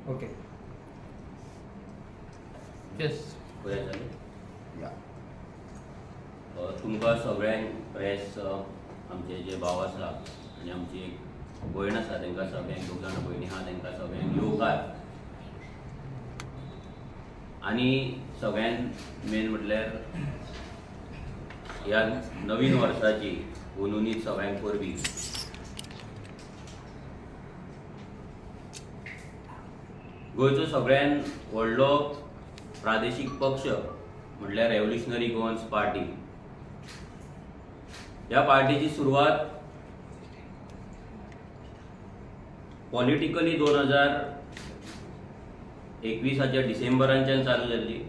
Okay तुमकां सगळ्यांक press आमचे जे भाव आसा आनी आमची एक भयण आसा तांकां सगळ्यांक 2 जाणां भयणी आहा तांकां सगळ्यांक येवकार. आनी सगळ्यांत मेन म्हटल्यार ह्या नवीन वर्साची उनुनीत सगळ्यांक परबी. गोंयचो सगळ्यात व्हडलो प्रादेशीक पक्ष म्हटल्यार रेव्होल्युशनरी गोवन्स पार्टी. ह्या पार्टीची सुरवात पॉलिटिकली 2021 डिसेंबराच्यान चालू जाल्ली.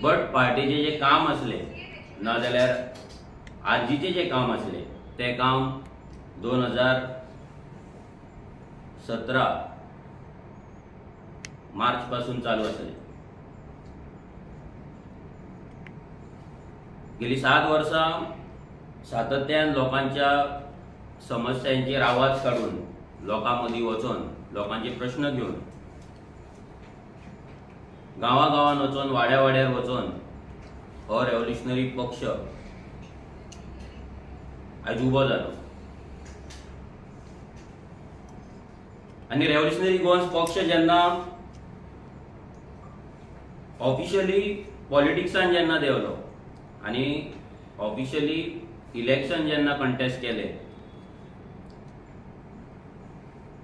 बट पार्टीचे जे काम असले नाजाल्यार आर्जीचे जे काम असले ते काम 2017 मार्च पासून चालू असले. गेली 7 वर्सां सातत्यान लोकांच्या समस्यांचेर आवाज काढून लोकांमदीं वचून लोकांचे प्रश्न घेवन गांवागांवांत वचून वाड्यार वचून हो रेव्होल्युशनरी पक्ष आयज उबो जालो. आनी रेव्होल्युशनरी गोवन्स पक्ष जेन्ना ऑफिशियली पॉलिटिक्सान जेन्ना देवलो आनी ऑफिशियली इलेक्शन जेन्ना कंटेस्ट केले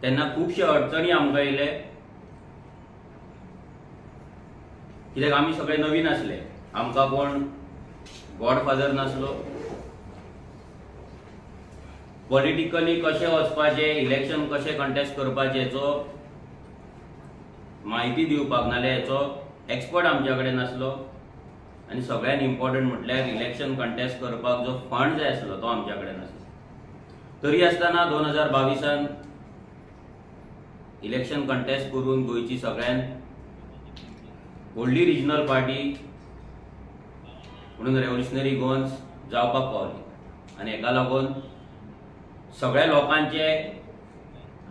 तेन्ना खूबशे अडचणी आमकां येयले. कित्याक आमी सगळे नवीन आसले, आमकां कोण गॉडफादर नासलो. पॉलिटिकली कशें वचपाचें, इलेक्शन कशें कंटेस्ट करपाचेचो म्हायती दिवपाक नाल्यार हेचो एक्सपर्ट आमच्या कडेन नासलो. आनी सगळ्यात इम्पॉर्टंट म्हटल्यार इलेक्शन कंटेस्ट करपाक जो फंड जाय आसलो तो आमच्या कडेन नासलो. तरी आसतना 2022 इलेक्शन कंटेस्ट करून गोंयची सगळ्यात व्हडली रिजनल पार्टी म्हणून रेव्होल्युशनरी गोवन्स जावपाक पावली. आनी हेका लागून सगळ्या लोकांचे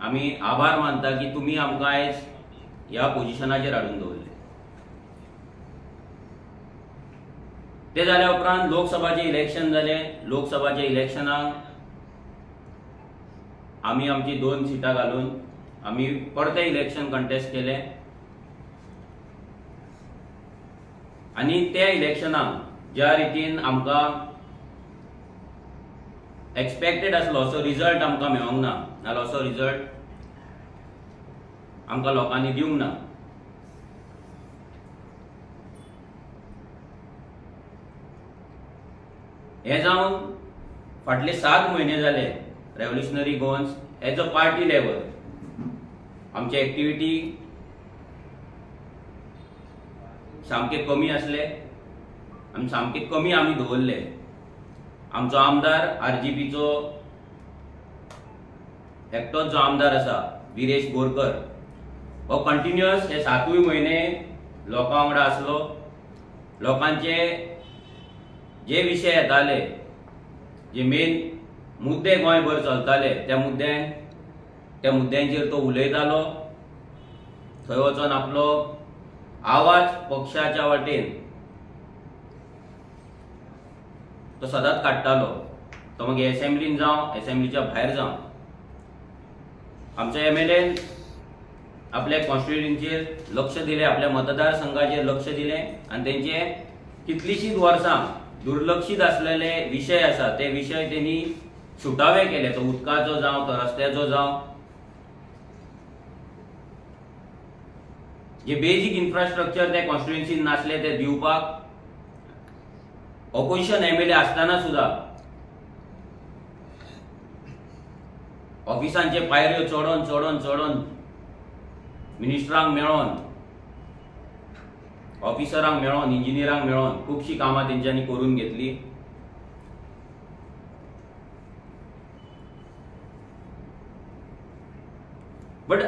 आमी आभार मानता की तुमी आमकां आयज ह्या पोजिशनाचेर हाडून दवरले. ते जाल्या उपरांत लोकसभाचे इलेक्शन जालें. लोकसभाच्या इलेक्शनाक आमी आमची 2 सिटां घालून आमी परते इलेक्शन कंटेस्ट केलें. आनी त्या इलेक्शनाक ज्या रितीन आमकां एक्सपेक्टेड आसलो असो रिजल्ट आमकां मेळोंक ना, नाल्यार असो रिजल्ट आमकां लोकांनी दिवंक ना. हे जावन फाटले 7 म्हयने जाले revolutionary Goans age a party level आमचे एक्टिविटी सामके कमी आसले आनी सामके कमी आमी दवरले. आमचो आमदार आरजीपीचो एकटोच जो आमदार आसा विरेश बोरकर हो कंटिन्युअस हे 7 म्हयने लोकां वांगडा आसलो. लोकांचे जे विशय येताले, जे मेन मुद्दे गोंयभर चलताले त्या मुद्द्यांचेर तो उलयतालो. थंय वचून आपलो आवाज पक्षाच्या वाटेन तो सदांच काडटालो. तो मागीर एसेंब्लीन जावं एसेंब्लीच्या भायर जावं. आमच्या एमएलएन आपल्या कॉन्स्टिट्युएन्सीचेर लक्ष दिलें, आपल्या मतदारसंघाचेर लक्ष दिलें आनी तेंचे कितलींशींच वर्सां दुर्लक्षीत आसलेले विशय आसा ते विशय तेणी सुटावे केले. तो उदकाचो जावं, तो रस्त्याचो जावं, जे बेजीक इन्फ्रास्ट्रक्चर ते कॉन्स्टिट्युएन्सीन नासले ते दिवपाक ऑपोजिशन एमएलए आसतना सुद्धा ऑफिसांचे पायऱ्यो चडोन चडोन चडोन मिनिस्टरांक मेळोन, ऑफिसरांक मेळोन, इंजिनियरांक मेळोन खूबशीं कामां तेंच्यांनी करून घेतली. बट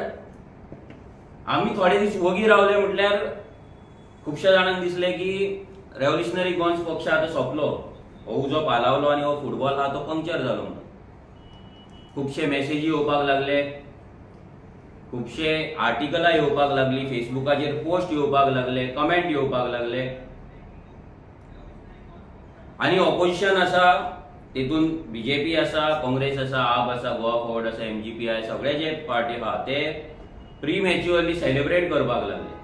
आमी थोडे दीस वगी रावले म्हटल्यार खुबश्या जाणांक दिसलें की रेव्होल्युशनरी गोवन्स पक्ष आतां सोंपलो, हो उजो पालावलो आनी हो फुटबॉल आहा तो पंक्चर जालो म्हणून. खुबशे मॅसेजी येवपाक लागले खुबशे आर्टिकलां येवपाक लागली, फेसबुकाचेर पोस्ट येवपाक लागले, कमेंट येवपाक लागले आणि ऑपोजिशन आसा तेतून बीजेपी आसा, काँग्रेस आसा, आप आसा, गोवा फॉरवर्ड आसा, MGPI सगळे जे पार्टी आहा ते प्रीमॅच्युअरली सेलिब्रेट करपाक लागले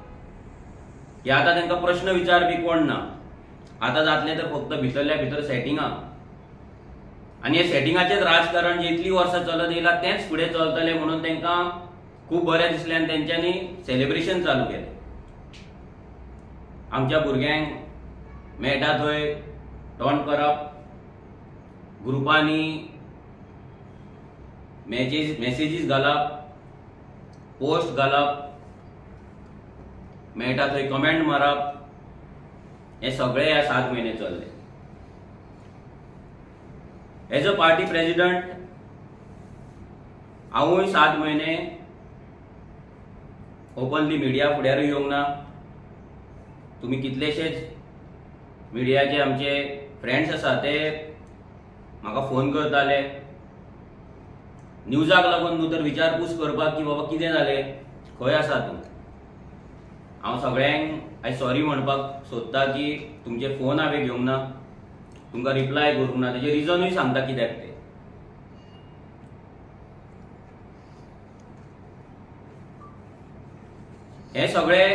की आता तांकां प्रश्न विचारपी कोण ना, आता जातले तर फक्त भितरल्या भितर सेटिंगां आणि हे सेटिंगाचेच राजकारण जे इतली वर्सां चलत येयला तेच फुडें चलतले म्हणून तांकां खूब बरें दिसलें आनी तेंच्यांनी सेलिब्रेशन चालू केलें. आमच्या भुरग्यांक मेळटा थंय टॉन्ट करप, ग्रुपांनी मेसेजीस घालप, पोस्ट घालप, मेळटा थंय कमेंट मारप, हे सगळे ह्या 7 म्हयने चल्ले. एज अ पार्टी प्रेसिडेंट हांवूय 7 म्हयने ओपनली मिडिया फुड्यारूय येवंक ना. तुम्ही कितलेशेच मिडियाचे आमचे फ्रेंड्स आसा ते म्हाका फोन करताले न्यूजाक लागून न्हू तर विचारपूस करपाक की बाबा कितें जालें, खंय आसा तूं. हांव सगळ्यांक आयज सॉरी म्हणपाक सोदता की तुमचे फोन हांवें घेवंक ना, तुमकां रिप्लाय करूंक ना. तेजें रिजनूय सांगता कित्याक तें. हे सगळे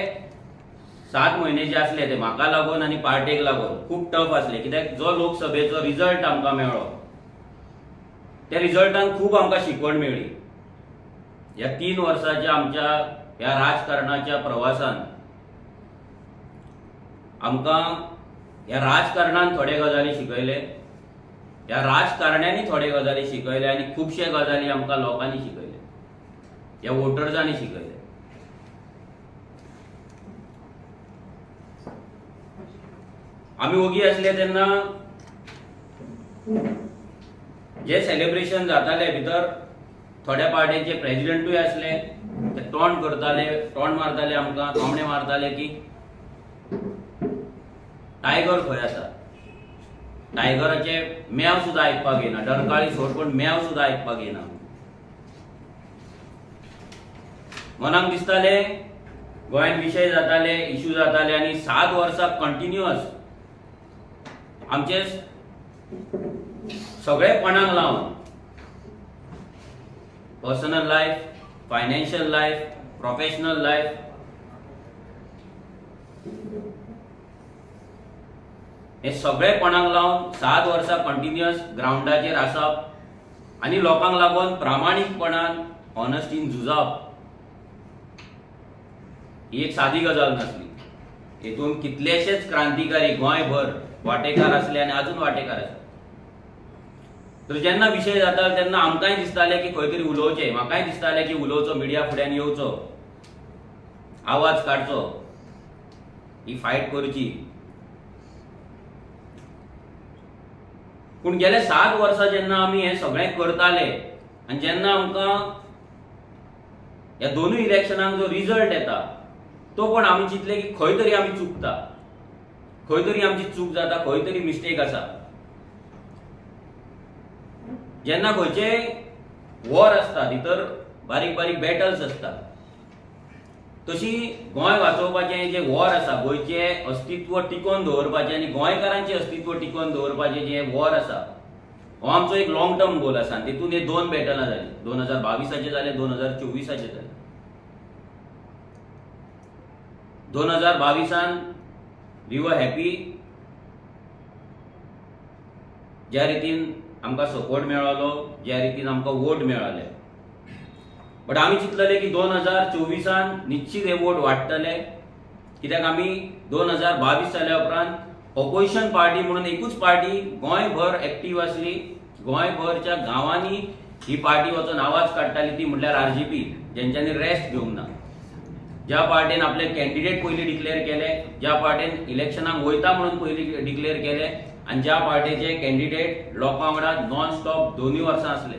7 म्हयने जे आसले ते म्हाका लागून आनी पार्टेक लागून खूब टफ आसले, कित्याक जो लोकसभेचो रिजल्ट आमकां मेळ्ळो त्या रिजल्टान खूब आमकां शिकवण मेळ्ळी. ह्या 3 वर्सांच्या आमच्या ह्या राजकारणाच्या प्रवासान आमकां ह्या राजकारणान थोडे गजाली शिकयले, ह्या राजकारण्यांनी थोडे गजाली शिकयले आनी खुबशे गजाली आमकां लोकांनी शिकयले, ह्या वोटर्सांनी शिकयले. आमी ओगी आसले तेन्ना जे सेलिब्रेशन जाताले भितर थोड्या पार्टीचे प्रेसिडेंटूय आसले, ते टॉन्ट करताले, टॉन्ट मारताले, आमकां तोमणे मारताले की टायगर खंय आसा. टायगराचे म्याव सुद्दां आयकपाक येना, डरकाळी सोड पण म्याव सुद्दां आयकपाक येना. मनाक दिसताले गोंयान विशय जाताले, इश्यू जाताले आनी 7 वर्सां कंटिन्युअस आमचे सगळे पणाक लावन personal life, financial life, professional life हे सगळे पणाक लावन 7 वर्सां कंटिन्युअस ग्राउंडाचेर आसप आनी लोकांक लागून प्रामाणीकपणान ऑनेस्टीन झुजप ही एक सादी गजाल नासली. हेतून कितलेशेच क्रांतिकारी गोंयभर वांटेकार आसले आनी अजून वांटेकार आसात. तर जेन्ना विशय जाताले तेन्ना आमकांय दिसताले की खंय तरी उलोवचें, म्हाकाय दिसताले की उलोवचो, मिडिया फुड्यान येवचो, आवाज काडचो, ही फायट करची. पूण गेले 7 वर्सां जेन्ना आमी हें सगळें करताले आनी जेन्ना आमकां ह्या दोनूय इलेक्शनाक जो रिजल्ट येता तो पण आमी चिंतले की खंय तरी आमी चुकता, खंय तरी आमची चूक जाता, खंय तरी मिस्टेक आसा. जेन्ना खंयचेय वॉर आसता भितर बारीक बारीक बॅटल्स आसता, तशी गोंय वाचोवपाचें जे वॉर आसा, गोंयचें अस्तित्व टिकोवन दवरपाचें आनी गोंयकारांचें अस्तित्व टिकोवन दवरपाचें जे वॉर आसा, हो आमचो एक लॉंग टर्म गोल आसा. तितून हे 2 बॅटलां जाली, 2022 जाले, 2024 जाले. 2022 वी वर हॅपी ज्या रितीन आमकां सपोर्ट मेळ्ळो, ज्या रितीन आमकां वोट मेळ्ळे. बट आमी चिंतलेले की 2024 निश्चित हे वोट वाडटले, कित्याक आमी 2022 जाल्या उपरांत ऑपोजिशन पार्टी म्हणून एकूच पार्टी गोंयभर एक्टीव आसली. गोंयभरच्या गांवांनी ही पार्टी वचून आवाज काडटाली, ती म्हणल्यार RGP, जेंच्यांनी रेस्ट घेवंक ना. ज्या पार्टीन आपले कॅन्डिडेट पयलीं डिक्लेअर केले, ज्या पार्टीन इलेक्शनाक वयता म्हणून पयलीं डिक्लेअर केले आनी ज्या पार्टीचे कॅन्डिडेट लोकां वांगडा नॉन स्टॉप 2 वर्सां आसले.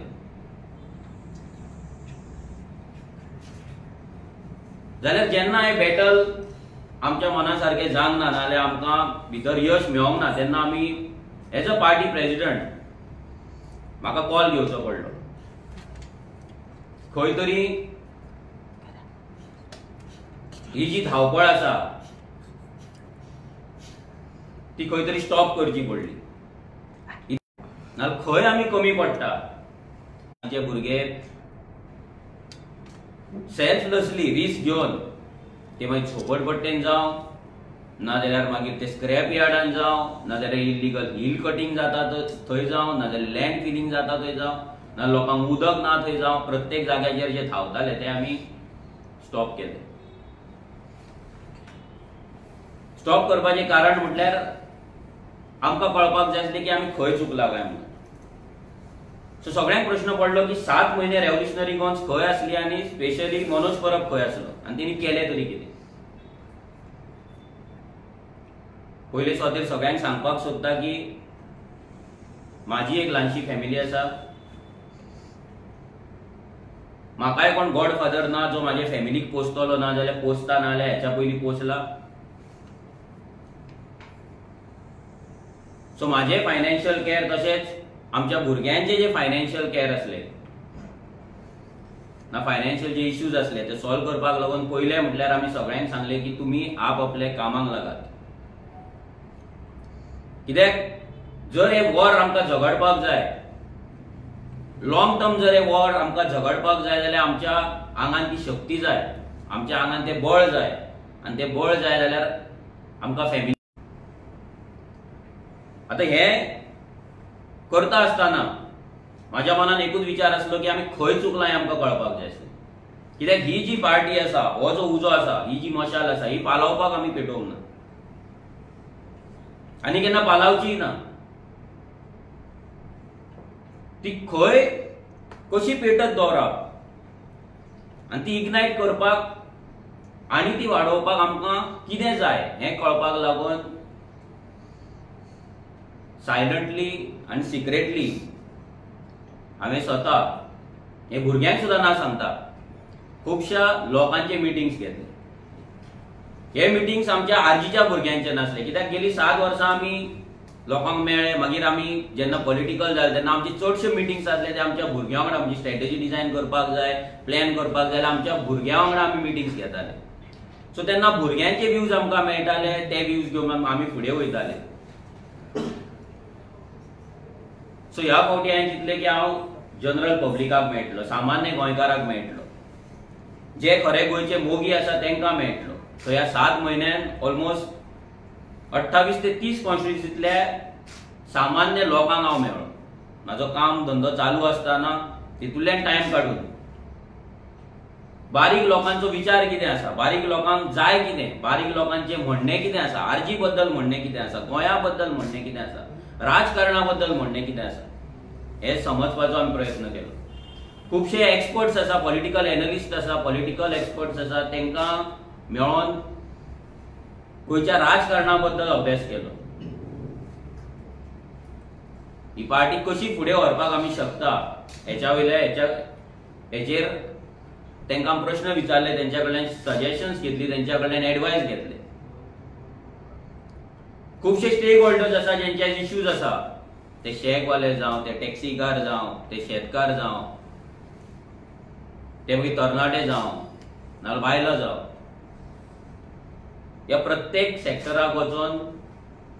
जाल्यार जेन्ना हे बॅटल आमच्या मना सारकें जावंक ना, नाल्यार आमकां भितर यश मेळोंक ना, तेन्ना आमी एज अ पार्टी प्रेसिडेंट म्हाका कॉल घेवचो पडलो. खंय तरी ही जी धावपळ आसा ती खंय तरी स्टॉप करची पडली, नाल्यार खंय आमी कमी पडटा। आमचे भुरगे सेल्फलेसली रिस्क घेवन ते मागीर झोपडपट्टेन जावं, नाजाल्यार मागीर ते स्क्रॅप यार्डान जावं, नाजाल्यार इल्लीगल हिल कटिंग जाता थंय जावं, नाजाल्यार लँड फिलिंग जाता थंय जावं, ना लोकांक उदक ना थंय जावं, प्रत्येक जाग्याचेर जे धांवताले ते आमी स्टॉप केले। स्टॉप करपाचें कारण म्हटल्यार आमकां कळपाक जाय आसलें की आमी खंय चुकला काय म्हणून। सो सगळ्यांक प्रश्न पडलो की 7 म्हयने रेव्होल्युशनरी गॉन्स खंय आसली आनी स्पेशली मनोज परब खंय आसलो आनी तेणी केलें तरी कितें। पयले सुवातेर सगळ्यांक सांगपाक सोदता की म्हाजी एक ल्हानशी फॅमिली आसा, म्हाकाय कोण गॉडफादर ना जो म्हाजे फॅमिलीक पोसतलो, ना जाल्यार पोसता, नाल्यार हेच्या पयलीं पोसला। सो म्हाजे फायनान्शियल केअर तशेंच आमच्या भुरग्यांचे जे फायनान्शियल केअर आसले ना, फायनान्शियल जे इश्यूज आसले ते सॉल्व करपाक लागून पयले म्हटल्यार आमी सगळ्यांक सांगले की तुमी आपले कामाक लागात। कित्याक जर हे वॉर आमकां झगडपाक जाय, लॉंग टर्म जर हे वॉर आमकां झगडपाक जाय जाल्यार आमच्या आंगान ती शक्ती जाय, आमच्या आंगान ते बळ जाय, आनी ते बळ जाय जाल्यार आमकां फॅमिली। आता हे करता आसतना म्हाज्या मनान एकूच विचार आसलो की आमी खंय चुकला हें आमकां कळपाक जाय आसलें। कित्याक ही जी पार्टी आसा, हो जो उजो आसा, ही जी मशाल आसा, ही पालोवपाक आमी पेटोवंक ना आनी केन्ना पालावची ना। ती खंय कशी पेटत दवरप आनी ती इग्नायट करपाक आनी ती वाडोवपाक आमकां कितें जाय हें कळपाक लागून सायलंटली आनी सिक्रेटली हांवें स्वता हे भुरग्यांक सुद्दां ना सांगता खुबश्या लोकांचे मिटिंग्स घेतले। हे मिटिंग्स आमच्या आजीच्या भुरग्यांचे नासले, कित्याक गेली 7 वर्सां आमी लोकांक मेळ्ळे। मागीर आमी जेन्ना पॉलिटिकल जाले तेन्ना आमचे चडशे मिटिंग्स आसले ते आमच्या भुरग्यां वांगडा, आमची स्ट्रॅटेजी डिझायन करपाक जाय, प्लॅन करपाक जाय, आमच्या भुरग्यां वांगडा आमी मिटिंग्स घेताले। सो तेन्ना भुरग्यांचे व्ह्यूज आमकां मेळटाले, ते व्ह्यूज घेवन आमी फुडें वयताले। सो ह्या फावटी हांवें चिंतलें की हांव जनरल पब्लिकाक मेळटलो, सामान्य गोंयकाराक मेळटलो, जे खरे गोंयचे मोगी आसा तांकां मेळटलो। सो ह्या 7 म्हयन्यान ऑलमोस्ट 28 ते 30 कॉन्स्टिट्युएन्सींतल्या सामान्य लोकांक हांव मेळ्ळो। म्हाजो काम धंदो चालू आसतना तितूंतल्यान टायम काडून बारीक लोकांचो विचार कितें आसा, बारीक लोकांक जाय कितें, बारीक लोकांचें म्हणणें कितें आसा, आरजी बद्दल म्हणणें कितें आसा, गोंया बद्दल म्हणणें कितें आसा, राजकारणा बद्दल म्हणणें कितें आसा हें समजपाचो आमी प्रयत्न केलो। खुबशे एक्सपर्ट्स आसा, पॉलिटिकल एनालिस्ट आसा, पॉलिटिकल एक्सपर्ट्स आसा, तांकां मेळोन गोंयच्या राजकारणा बद्दल अभ्यास केलो। ही पार्टी कशी फुडें व्हरपाक आमी शकता हेच्या हेचेर तांकां प्रश्न विचारले, तेंच्या कडल्यान सजेशन्स घेतली, तेंच्या कडल्यान एडवायस घेतले। खुबशे स्टेक होल्डर्स आसा जेंचे इश्यूज आसा, ते शेकवाले जावं, ते टॅक्सीकार जावं, ते शेतकार जावं, ते मागीर तरणाटे जावं, नाल्यार बायलो जावं, ह्या प्रत्येक सेक्टराक वचून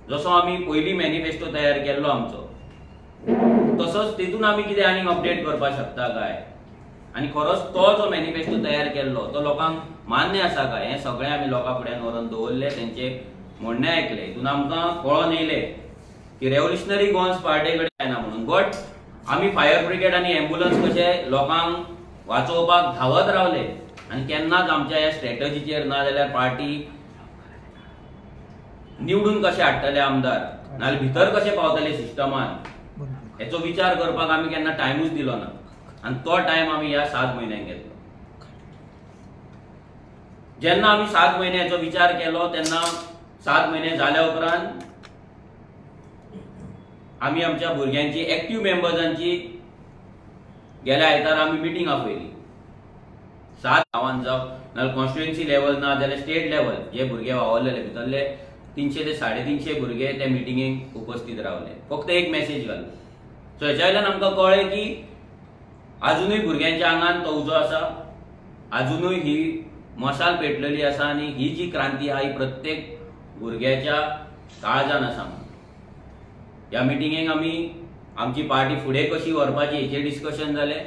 जसो आमी पयलीं मॅनिफेस्टो तयार केल्लो आमचो, तसोच तितून आमी कितें आनीक अपडेट करपाक शकता काय, आनी खरोच तो जो मॅनिफेस्टो तयार केल्लो तो लोकांक मान्य आसा काय, हें सगळें आमी लोकां फुड्यान व्हरून दवरलें, तेंचे म्हणणें आयकलें। हितून आमकां कळोन येयलें की रेव्होल्युशनरी गॉन्स पार्टे कडेन जायना म्हणून, बट आमी फायर ब्रिगेड आनी एम्ब्युलन्स कशे लोकांक वाचोवपाक धांवत रावले आनी केन्नाच आमच्या ह्या स्ट्रॅटजीचेर ना जाल्यार पार्टी निवडून कशे हाडटले आमदार, नाल्यार भितर कशे पावतले सिस्टमान, हेचो विचार करपाक आमी केन्ना टायमूच दिलो ना। आनी तो टायम आमी ह्या 7 म्हयन्यांक घेतलो। जेन्ना आमी 7 म्हयन्याचो विचार केलो तेन्ना 7 म्हयने जाल्या उपरांत आमी आमच्या भुरग्यांची एक्टिव्ह मेंबर्सांची गेल्या आयतार आमी मिटींग आपयली। 7 गांवांत जावं नाल्यार कॉन्स्टिट्युएन्सी लेवल ना जाल्यार स्टेट लेवल जे भुरगे वावरलेले भितरले 300 ते 350 भुरगे त्या मिटिंगेक उपस्थित रावले। फक्त एक मेसेज घालून। सो हेच्या वयल्यान आमकां कळ्ळें की अजुनूय भुरग्यांच्या आंगान तो उजो आसा, अजुनूय ही मशाल पेटलेली आसा आणि ही जी क्रांती आहा ही प्रत्येक भुरग्याच्या काळजान आसा. ह्या मिटिंगेक आमी आमची पार्टी फुडें कशी व्हरपाची हेचे डिस्कशन जाले.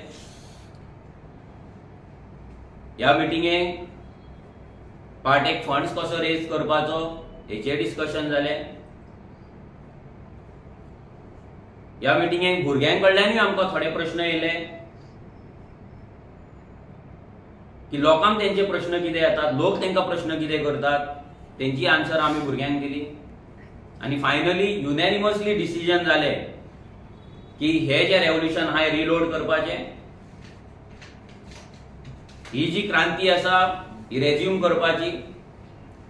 ह्या मिटिंगेक पार्टेक फंड्स कसो रेज करपाचो हेचे डिस्कशन जाले. ह्या मिटिंगेक भुरग्यांकडल्यानूय आमकां थोडे प्रश्न येयले की लोकांक तेंचे प्रश्न कितें येतात, लोक तेंकां प्रश्न कितें करतात, तेंची आन्सर आमी भुरग्यांक दिली. आनी फायनली युनॅनिमसली डिसिजन जाले की हे जे रेव्होल्युशन आहा रिलोड करपाचें. ही जी क्रांती आसा ही रेज्यूम करपाची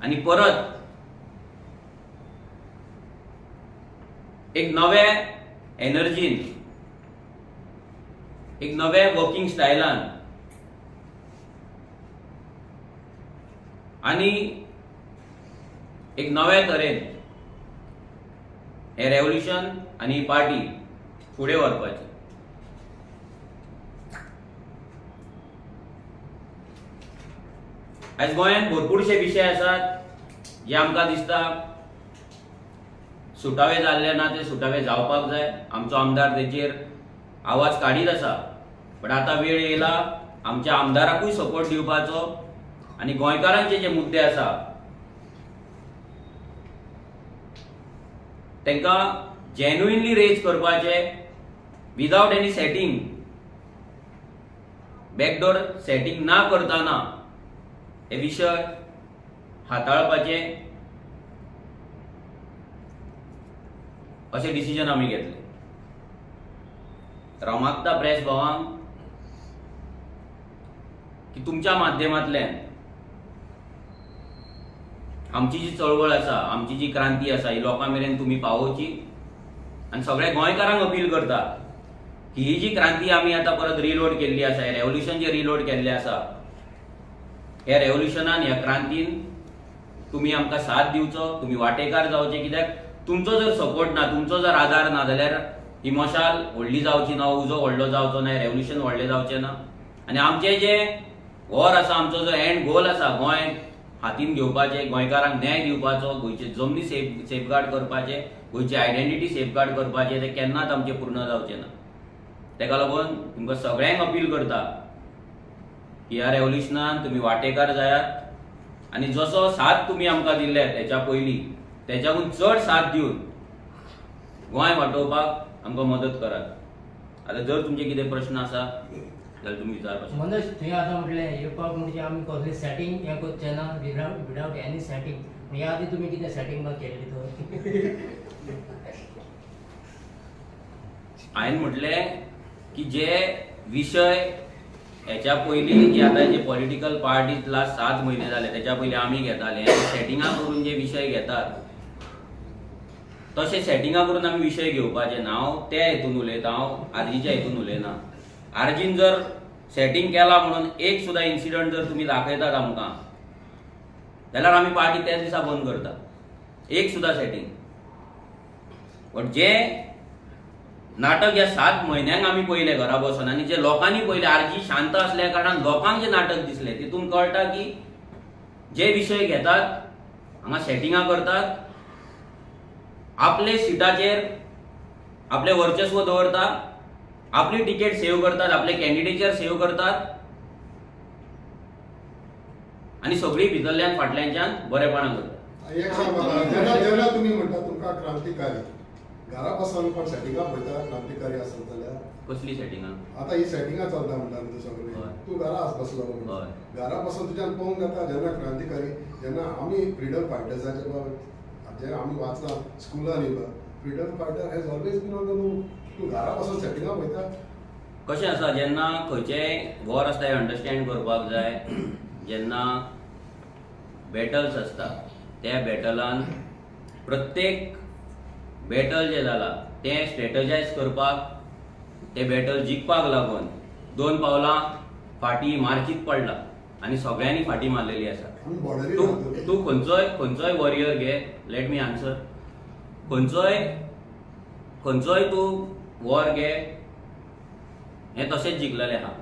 आणि परत एक नवे एनर्जीन, एक नवे वर्किंग स्टायलान आणि एक नव्या तरेन हे रेव्होल्युशन आणि ही पार्टी फुडें व्हरपाची. आयज गोंयांत भरपूरशे विशय आसात जे आमकां दिसता सुटावे जाल्ले ना, ते सुटावे जावपाक जाय. आमचो आमदार तेचेर आवाज काडीत आसा. पण आतां वेळ येयला आमच्या आमदाराकूय सपोर्ट दिवपाचो आणि गोंयकारांचे जे मुद्दे आसा तेंकां जेन्युइनली रेज करपाचे without any setting, backdoor setting ना करताना हे विशय हाताळपाचे अशें डिसिजन आमी घेतले. हांव मागता प्रेस भावांक की तुमच्या माध्यमांतल्यान आमची जी चळवळ आसा, आमची जी क्रांती आसा ही लोकां मेरेन तुमी पावोवची. आनी सगळे गोंयकारांक अपील करता की ही जी क्रांती आमी आतां परत रिलोड केल्ली आसा, हे रेव्होल्युशन जे रिलोड केल्लें आसा, ह्या रेव्होल्युशनान, ह्या क्रांतीन तुमी आमकां साथ दिवचो, तुमी वांटेकार जावचे. कित्याक तुमचो जर सपोर्ट ना, तुमचो जर आदार ना जाल्यार ही मशाल व्हडली जावची ना, उजो व्हडलो जावचो ना, रेव्होल्युशन व्हडलें जावचें ना. आनी आमचें जे वॉर आसा, आमचो जो एंड गोल आसा गोंय हातीन घेवपाचें, गोंयकारांक न्याय दिवपाचो, गोंयचे जमनी सेफगार्ड करपाचे, गोंयची आयडेंटिटी सेफगार्ड करपाचें, तें केन्नाच आमचें पूर्ण जावचें ना. तेका लागून तुमकां सगळ्यांक अपील करता की ह्या रेव्होल्युशनान तुमी वांटेकार जायात आनी जसो साथ तुमी आमकां दिल्ले हेच्या पयलीं तेच्याकून चड साथ दिवन गोंय वांटोवपाक आमकां मदत करात. आतां जर तुमचे कितें प्रश्न आसा जाल्यार तुमी विचारपाक. मनोज, तुवें आतां म्हटलें येवपाक म्हणजे आमी कसलें सेटिंग हें करचें ना, विदाउट एनी सेटिंग. ह्या आदी तुमी कितें सेटिंग केल्ली थंय? हांवें म्हटलें की जे विशय हेच्या पयलीं की आतां जे पॉलिटिकल पार्टीज लास्ट 7 म्हयने जाले तेच्या पयलीं आमी घेताले, सेटिंगां करून जे विशय घेतात तशें सेटिंगां करून आमी विशय घेवपाचे ना. हांव त्या हेतून उलयतां, हांव आर्जीच्या हेतून उलयना. आर्जीन जर सेटिंग केला म्हणून एक सुद्दां इन्सिडंट जर तुमी दाखयतात आमकां जाल्यार आमी पार्टी त्याच दिसा बंद करता. एक सुद्दां सेटिंग. पण जे नाटक ह्या 7 म्हयन्यांक आमी पळयले घरा बसून आनी जे लोकांनी पळयले, आर्जी शांत असल्या कारणान लोकांक जे नाटक दिसले तितून कळटा की जे विशय घेतात हांगा सेटिंगां करतात, आपले सिटाचेर आपले वर्चस्व दवरतात, आपली टिकेट सेव्ह करतात, आपले कॅन्डिडेचर सेव्ह करतात आणि सगळी भितरल्यान फाटल्याच्यान बरेपणां करतात. एक सांग, जेन्ना तुमी म्हणटा तुमकां क्रांतिकारी घरा बसून कोण सेटिंगां पळयता क्रांतिकारी आसत जाल्यार कसली सेटिंगां? आतां ही सेटिंगां चलता म्हणटा न्हू सगळी. तूं घरा बसलो घरा बसून तुज्यान पळोवंक जाता जेन्ना क्रांतिकारी, जेन्ना आमी फ्रिडम फायटर्साचे जे आमी वाचला स्कुलान येयला, freedom fighter has always been on the move. तूं घरा बसून सेटिंगां पळयता. कशें आसा, जेन्ना खंयचेय वॉर आसता हें अंडरस्टँड करपाक जाय. जेन्ना बॅटल्स आसता त्या बॅटलान प्रत्येक बॅटल जे जाला तें स्ट्रॅटजायज करपाक, ते बॅटल जिखपाक लागून 2 पावलां फाटीं मारचीत पडला आनी सगळ्यांनी फाटीं मारलेली आसा. तूं खंयचोय वॉरियर घे, लेट मी आन्सर, खंयचोय तूं वॉर घे, हें तशेंच जिखलेलें आहा.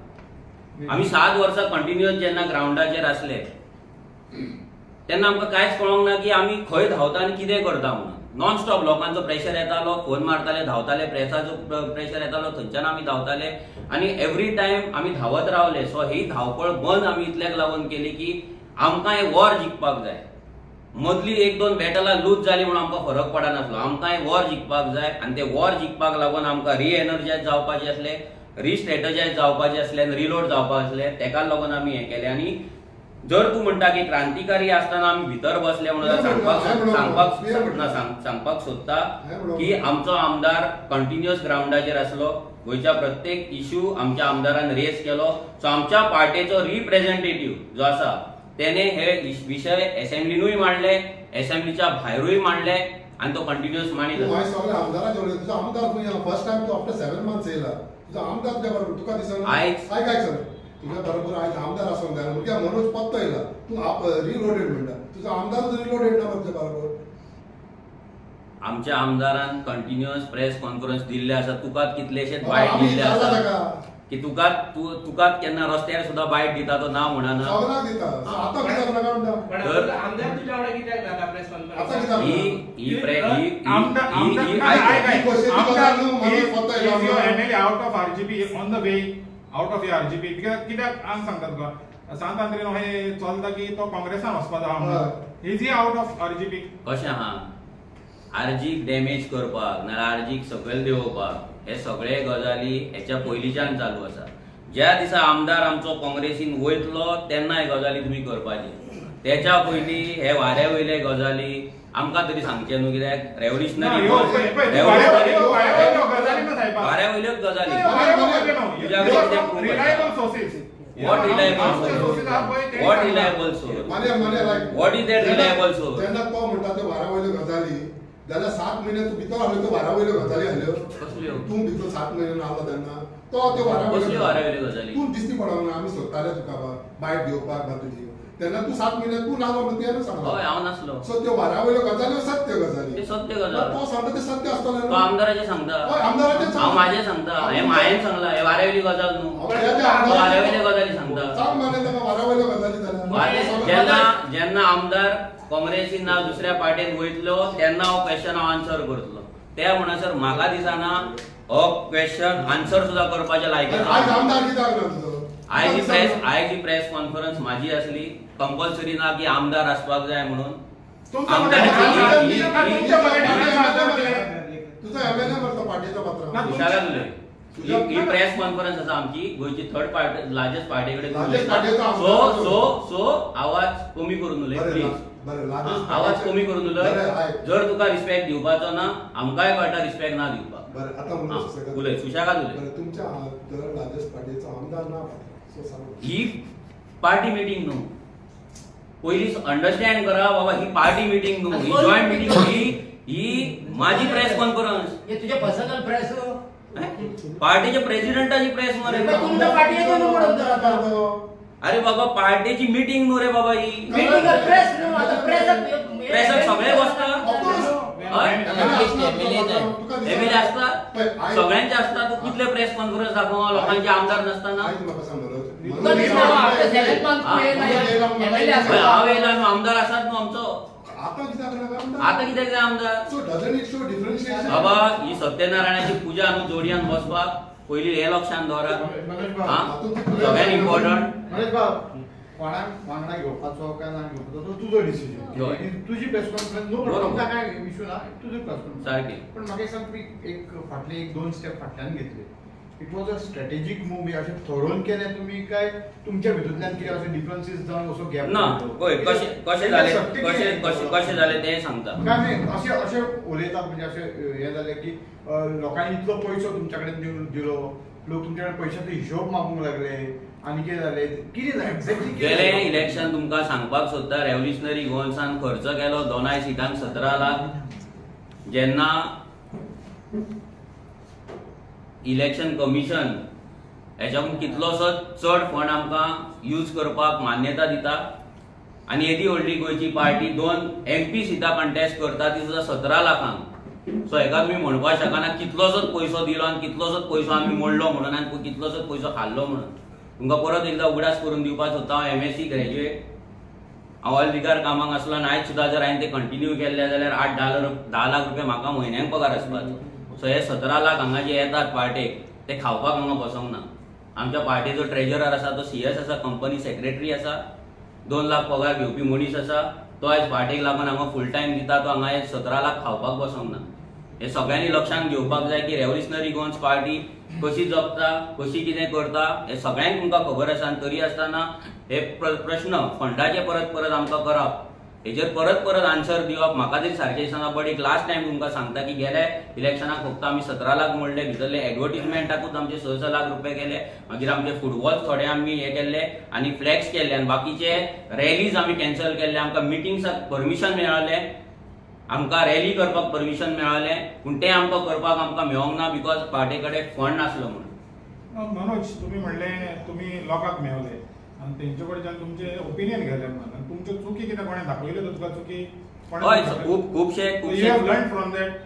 आमी 7 वर्सां कंटिन्युअस जेन्ना ग्राउंडाचेर आसले तेन्ना आमकां कांयच कळोंक ना की आमी खंय धांवता आनी कितें करता म्हणून. नॉन स्टॉप लोकांचो प्रेशर येतालो, फोन मारताले, धांवताले, प्रेसाचो प्रेशर येतालो, थंयच्यान आमी धांवताले आनी एवरी टायम आमी धांवत रावले. सो ही धांवपळ बंद आमी इतल्याक लागून केली की आमकां हें वॉर जिखपाक जाय. मदली 1-2 बॅटलां लूज जाली म्हणून आमकां फरक पडनासलो. आमकां हें वॉर जिखपाक जाय आनी ते वॉर जिखपाक लागून आमकां रिएनर्जायज जावपाचें आसलें, रिस्ट्रेटजायज जावपाचें आसलें आनी रिलोड जावपाक आसलें. तेका लागून आमी हें केलें. आनी जर तूं म्हणटा की क्रांतिकारी आसतना आमी भितर बसले म्हणून सांगपाक सोदता की आमचो आमदार कंटिन्युअस ग्राउंडाचेर आसलो. गोंयच्या प्रत्येक इश्यू आमच्या आमदारान रेज केलो. सो आमच्या पार्टीचो रिप्रेझेंटेटिव्ह जो आसा तेणे हे विशय असेंब्लीनूय मांडले, असेंब्लीच्या भायरूय मांडले आनी तो कंटिन्युअस मांडीत तुझा आमदार फर्स्ट टाइम तू आफ्टर 7 मंथ्स येयला. तुझा आमदार तुझ्या बरोबर तुका दिसना आयज काय तुझ्या बरोबर आयज आमदार आसूंक जाय. भुरग्या मनोज पत्तो येयला, तू रिलोडेड म्हणटा. तुझा आमदार रिलोडेड ना तुझ्या बरोबर. आमच्या आमदारान कंटिन्युअस प्रेस कॉन्फरन्स दिल्ले आसा. तुकात कितलेशेच बायट दिल्ले आसा की तुकात केन्ना रस्त्यार सुद्धा बायट दिता तो ना म्हणना. आउट ऑफ आरजीपी कित्याक हांव सांगता तुका सांतांद्रीन हे चलता की तो काँग्रेसान वचपाचो आमदार. Is he out of RGP? कशें आहा, आरजीक डॅमेज करपाक ना आरजीक सकयल देंवोवपाक हे सगळे गजाली हेच्या पयलींच्यान चालू आसा. ज्या दिसा आमदार आमचो काँग्रेसीन वयतलो तेन्ना हे गजाली तुमी करपाचे. तेच्या पयलीं हे वाऱ्या वयले गजाली आमकां तरी सांगचे न्हू, कित्याक रेव्होल्युशनरी वाऱ्या वयल्योच गजाली. What reliable source? What is that reliable source? जेन्ना तो म्हणटा ते वारावयल्यो गजाली जाल्यार 7 म्हयने तूं भितर आहलो त्यो वारावयल्यो गजाली आहल्यो. तूं भितर 7 म्हयने आहलो तेन्ना तो त्यो वारावयल्यो गजाली तूं दिसती पडोंक ना. आमी सोदताले तुका बायट घेवपाक ना तुजी. तेन्ना तू 7 म्हयने तू नासलो म्हणून तुवें सांगलो. हय, हांव नासलो. सो त्यो वारावयल्यो गजाली सत्य गजाली. ते सत्य गजाल. तो सांगता ते सत्य आसतलें. तो आमदाराचें सांगता. हय, आमदाराचें हांव म्हाजें सांगता. हांवें हांवें सांगला हे वाऱ्यावयली गजाल न्हू. वाऱ्यावयल्यो गजाली सांगता. सांग माने तेका वारावयल्यो गजाली जाल्यार जेन्ना आमदार काँग्रेसीन ना दुसऱ्या पार्टीन वयतलो तेन्ना हो क्वेश्चन हांव आन्सर करतलो. त्या म्हणसर म्हाका दिसना हो क्वेश्चन आन्सर सुद्धा करपाचें लायकीचो. आयज ही प्रेस कॉन्फरन्स माझी असली. कंपल्सरी ना की आमदार आसपाक जाय म्हणून. ही प्रेस कॉन्फरन्स आसा आमची गोंयची थर्ड पार्टी लार्जस्ट पार्टी कडेन. सो आवाज कमी करून उलय प्लीज. आवाज कमी करून उलय. जर तुका रिस्पेक्ट दिवपाचो ना आमकांय कळटा रिस्पेक्ट ना दिवपाक. उलय सुशेगाद उलय. तुमच्या थर्ड लार्जस्ट पार्टीचो आमदार ना. ही पार्टी मीटिंग न्हू. पयलीं अंडरस्टँड करा बाबा, ही पार्टी मीटिंग न्हू, ही जॉईंट मीटिंग. ही माझी प्रेस कॉन्फरन्स. हे तुझे पर्सनल प्रेस पार्टीच्या प्रेसिडेंटाची प्रेस मरे. अरे बाबा पार्टीची मीटिंग न्हू रे बाबा. ही प्रेसाक सगळे बसता. एमएलए असता, सगळ्यांचे असता. तू कितले प्रेस कॉन्फरन्स दाखवा लोकांचे आमदार नसताना. हांव येयला न्हू, आमदार आसात न्हू आमचो. आता कित्याक जाय आमदार? बाबा ही सत्यनारायणाची पुजा न्हू जोडयान बसपाक. पयलीं हे लक्षांत दवरा. सगळ्यात इम्पॉर्टंट कोणाक वांगडा घेवपाचो काय ना घेवपाचो तो तुजो डिसिजन. तुजी प्रेस कॉन्फरन्स नो काय इश्यू ना. तुजी प्रेस कॉन्फरन्स सारकी. पण म्हाका सांग एक फाटले 1-2 स्टेप फाटल्यान घेतले. It was a strategic move. अशें ठरोवन केलें तुमी काय तुमच्या भितूंतल्यान कितें अशें डिफरन्सीस जावन असो गॅप ना? पळय कशें जालें तें सांगता. काय अशें उलयतात म्हणजे अशें हें जालें की लोकांनी इतलो पयसो तुमच्या कडेन दिलो, लोक तुमच्या कडेन पयशाचो हिशोब मागूंक लागले आनी कितें जालें कितें जालें एक्झॅक्टली? गेले इलेक्शन तुमकां सांगपाक सोदता रेव्होल्युशनरी गोवन्सान खर्च केलो 2 सीटांक 17 लाख. जेन्ना इलेक्शन कमिशन हेच्याकून कितलोसोच चड फंड आमकां यूज करपाक मान्यता दिता आनी येदी व्हडली गोंयची पार्टी 2 MP सिटां कंटेस्ट करता ती सुद्दां 17 लाखांक. सो हेका तुमी म्हणपाक शकना कितलोसोच पयसो दिलो आनी कितलोसोच पयसो आमी मोडलो म्हणून आनी कितलोसोच पयसो खाल्लो म्हणून. तुमकां परत एकदां उगडास करून दिवपाक सोदता हांव MSc ग्रॅज्युएट. हांव ऑयल रिगार कामाक आसलो आनी आयज सुद्दां जर हांवें ते कंटिन्यू केले जाल्यार 8-10 लाख रुपया म्हाका म्हयन्याक पगार आसपाचो. सो हे 17 लाख हांगा जे येतात पार्टेक ते खावपाक हांगा बसोंक ना. आमच्या पार्टीचो ट्रेजरर आसा तो CS आसा, कंपनी सेक्रेटरी आसा, 2 लाख पगार घेवपी मनीस आसा, तो आयज पार्टीक लागून हांगा फुल टायम दिता, तो हांगा 17 लाख खावपाक बसोंक ना. हे सगळ्यांनी लक्षात घेवपाक जाय की रेव्होल्युशनरी गोवन्स पार्टी कशी जगता, कशी कितें करता हे सगळ्यांक तुमकां खबर आसा. आनी तरी आसतना हे प्रश्न फंडाचे परत परत आमकां करप, हेजेर परत परत आन्सर दिवप म्हाका तरी सारकें दिसना. बट एक लास्ट टायम तुमकां सांगता की गेल्या इलेक्शनाक फक्त आमी 17 लाख म्हणले, भितरले एडवर्टिजमेंटाकूच आमचे 6 लाख रुपये गेले. मागीर आमचे फुटबॉल थोडे आमी हे केले आनी फ्लॅक्स केले आनी बाकीचे रॅलीज आमी कॅन्सल केले. आमकां मिटिंग्साक परमिशन मेळ्ळें, आमकां रॅली करपाक परमिशन मेळ्ळें, पूण तें आमकां करपाक आमकां मेळोंक ना बिकॉज पार्टी कडेन फंड नासलो म्हणून. मनोज, तुम्ही म्हणले तुम्ही लोकांक मेळले आनी तेंचे कडच्यान तुमचे ओपिनियन घेतले म्हणून, आनी तुमच्यो चुकी कितें कोणें दाखयल्यो तुका चुकी? हय, खुबशे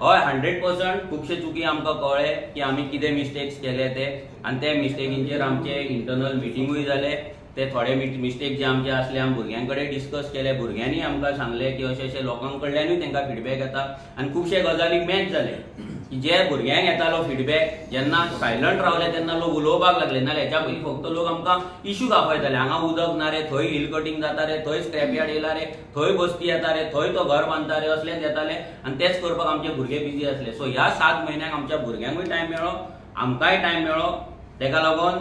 हय 100% खुबशे चुकी आमकां कळ्ळे की आमी कितें मिस्टेक्स केले ते, आनी ते मिस्टेकींचेर आमचे इंटरनल मिटिंगूय जाले. ते थोडे मिस्टेक जे आमचे असले आमी भुरग्यां कडेन डिस्कस केले, भुरग्यांनी आमकां सांगले की अशें अशें लोकां कडल्यानूय तांकां फीडबॅक येता. आनी खुबशे गजालीक मॅच जाले की जे भुरग्यांक येतालो फीडबॅक, जेन्ना सायलंट रावले तेन्ना लोक उलोवपाक लागले. नाल्यार हेच्या पयलीं फक्त लोक आमकां इश्यू दाखयताले, हांगा उदक ना रे, थंय हिल कटींग जाता रे, थंय स्क्रॅप यार्ड येयला रे, थंय बस्ती येता रे, थंय तो घर बांदता रे, असलेच येताले. आनी तेच करपाक आमचे भुरगे बिजी आसले. सो ह्या 7 म्हयन्याक आमच्या भुरग्यांकूय टायम मेळ्ळो, आमकांय टायम मेळ्ळो. तेका लागून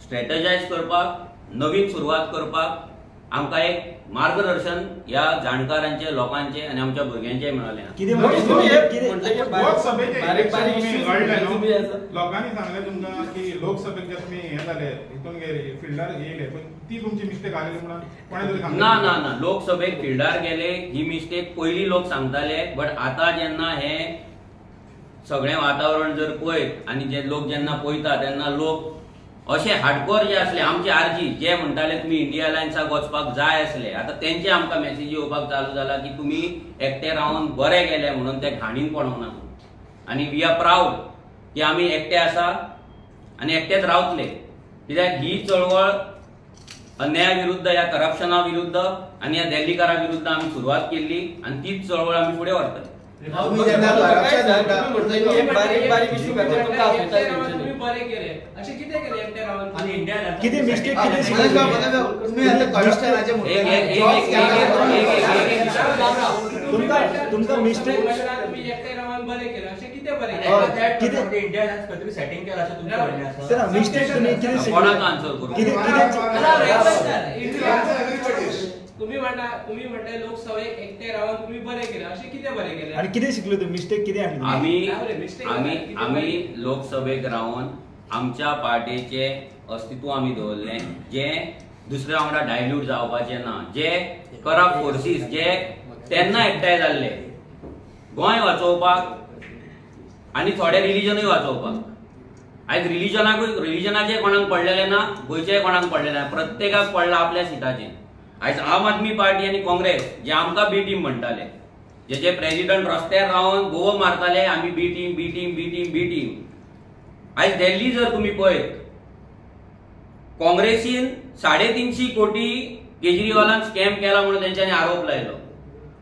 स्ट्रॅटेजायज करपाक, नवीन सुरवात करपाक आमकां एक मार्गदर्शन ह्या जाणकारांचे, लोकांचे आनी आमच्या भुरग्यांचे मेळ्ळें. लोकांनी सांगले तुमकां की लोकसभेक जे तुमी हे जाले हितून फिल्डार येयले, पण ती तुमची मिस्टेक आलेली म्हणून कोणें तरी सांगलें? ना, लोकसभेक फिल्डार गेले ही मिस्टेक पयलीं लोक सांगताले. बट आतां जेन्ना हे सगळें वातावरण जर पळयत आनी जे लोक जेन्ना पळयता तेन्ना लोक अशे हार्डकोर जे असले आमचे आरजी जे म्हणटाले तुमी इंडिया अलायन्साक वचपाक जाय आसले, आतां तेंचे आमकां मेसेजी येवपाक चालू जाला की तुमी एकटे रावन बरे गेले म्हणून ते घाणीन पडोंक ना. आनी वी आर प्राऊड की आमी एकटे आसा आनी एकटेच रावतले. कित्याक ही चळवळ अन्याया विरुद्ध, या करप्शना विरुद्ध आनी ह्या दिल्लीकारा विरुद्ध आमी सुरवात केल्ली आनी तीच चळवळ आमी फुडें व्हरतले. किती मिस्टेक तुमका मिस्टेक सेटिंग केला अशें तुमचें म्हणणें आसा? मिस्टेक तुमी कितें कोणाचो आन्सर करूं? तुम्ही म्हणता लोकसभेक एकटे रावन तुम्ही बरे केले, अशें कितें बरें केलें? आणि कितें शिकलो तू? मिस्टेक कितें आमी आमी लोकसभेक रावन आमच्या पार्टीचे अस्तित्व आमी दवरलें, जे दुसऱ्या वांगडा डायल्यूट जावपाचें ना. जे करप्ट फोर्सीस जे तेन्ना एकठांय जाल्ले गोंय वाचोवपाक आनी थोडे रिलीजनूय वाचोवपाक. आयज रिलीजनाचे कोणाक पडलेले ना, गोंयचे कोणाक पडलेले ना, प्रत्येकाक पडला आपल्या सिटाचें. आयज आम आदमी पार्टी आनी काँग्रेस जे आमकां बी टीम म्हणटाले, जे प्रेसिडेंट रस्त्यार रावन गोवा मारताले आमी बी टीम बी टीम बी टीम बी टीम. आयज दिल्ली जर तुम्ही पळयत, काँग्रेसीन 350 कोटी केजरीवालान स्कॅम केला म्हणून तेंच्यांनी आरोप लायलो.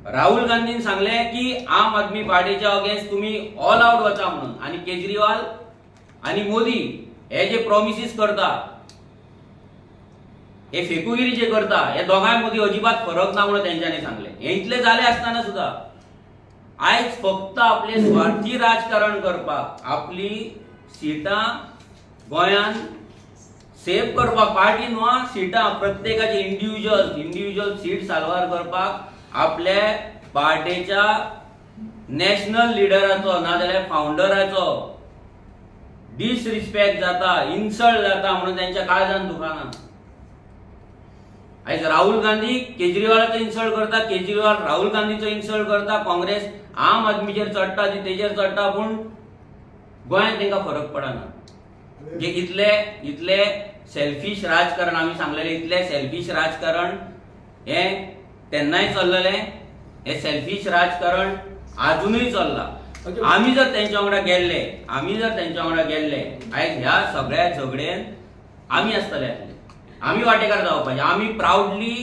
राहुल गांधीन सांगले की आम आदमी पार्टीच्या अगेन्स्ट तुम्ही ऑल आउट वचा म्हणून. आनी केजरीवाल आनी मोदी हे जे प्रॉमिसीस करता, हे फेकुगिरी जे करता, हे दोगांय मदीं अजिबात फरक ना म्हणून तेंच्यांनी सांगले. हे इतले जाले आसतना सुद्धा आयज फक्त आपले स्वार्थी राजकारण करपाक, आपली सिटां गोंयान सेव करपाक, पार्टी न्हू सिटां प्रत्येकाची इंडिव्हिज्युअल सीट साल्वार करपाक आपल्या पार्टीच्या नॅशनल लिडराचो नाजाल्यार फाउंडराचो डिसरिस्पेक्ट जाता, इन्सल्ट जाता म्हणून तेंच्या काळजान दुखाना. आयज राहुल गांधी केजरीवालाचो इन्सल्ट करता, केजरीवाल राहुल गांधीचो इन्सल्ट करता, काँग्रेस आम आदमीचेर चडटा तेजेर चडटा, पूण गोंयांत तांकां फरक पडना. जे इतले सेल्फिश राजकारण आमी सांगलेले, इतले सेल्फिश राजकारण हे तेन्नाय चल्ललें, हे सेल्फिश राजकारण आजुनूय चल्ला. आमी जर तेंच्या वांगडा गेल्ले आयज ह्या सगळ्या झगडेन आमी आसतले, आमी वांटेकार जावपाचे. आमी प्राउडली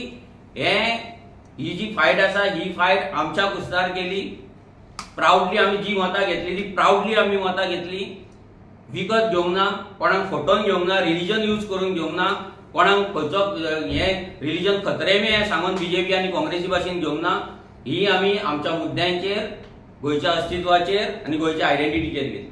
हे ही जी फायट आसा ही फायट आमच्या कुस्तार केली. प्राऊडली आम्ही जी मतां घेतली ती प्राऊडली आम्ही मतां घेतली. विकत घेवंक ना, कोणाक फटोवन घेवंक ना, रिलीजन यूज करून घेवंक ना, कोणाक खंयचो हे रिलीजन खतरेमे हे सांगून बीजेपी आनी काँग्रेसी भाशेन घेवंक ना. ही आमी आमच्या मुद्द्यांचेर, गोंयच्या अस्तित्वाचेर आनी गोंयच्या आयडेंटिटीचेर घेतली.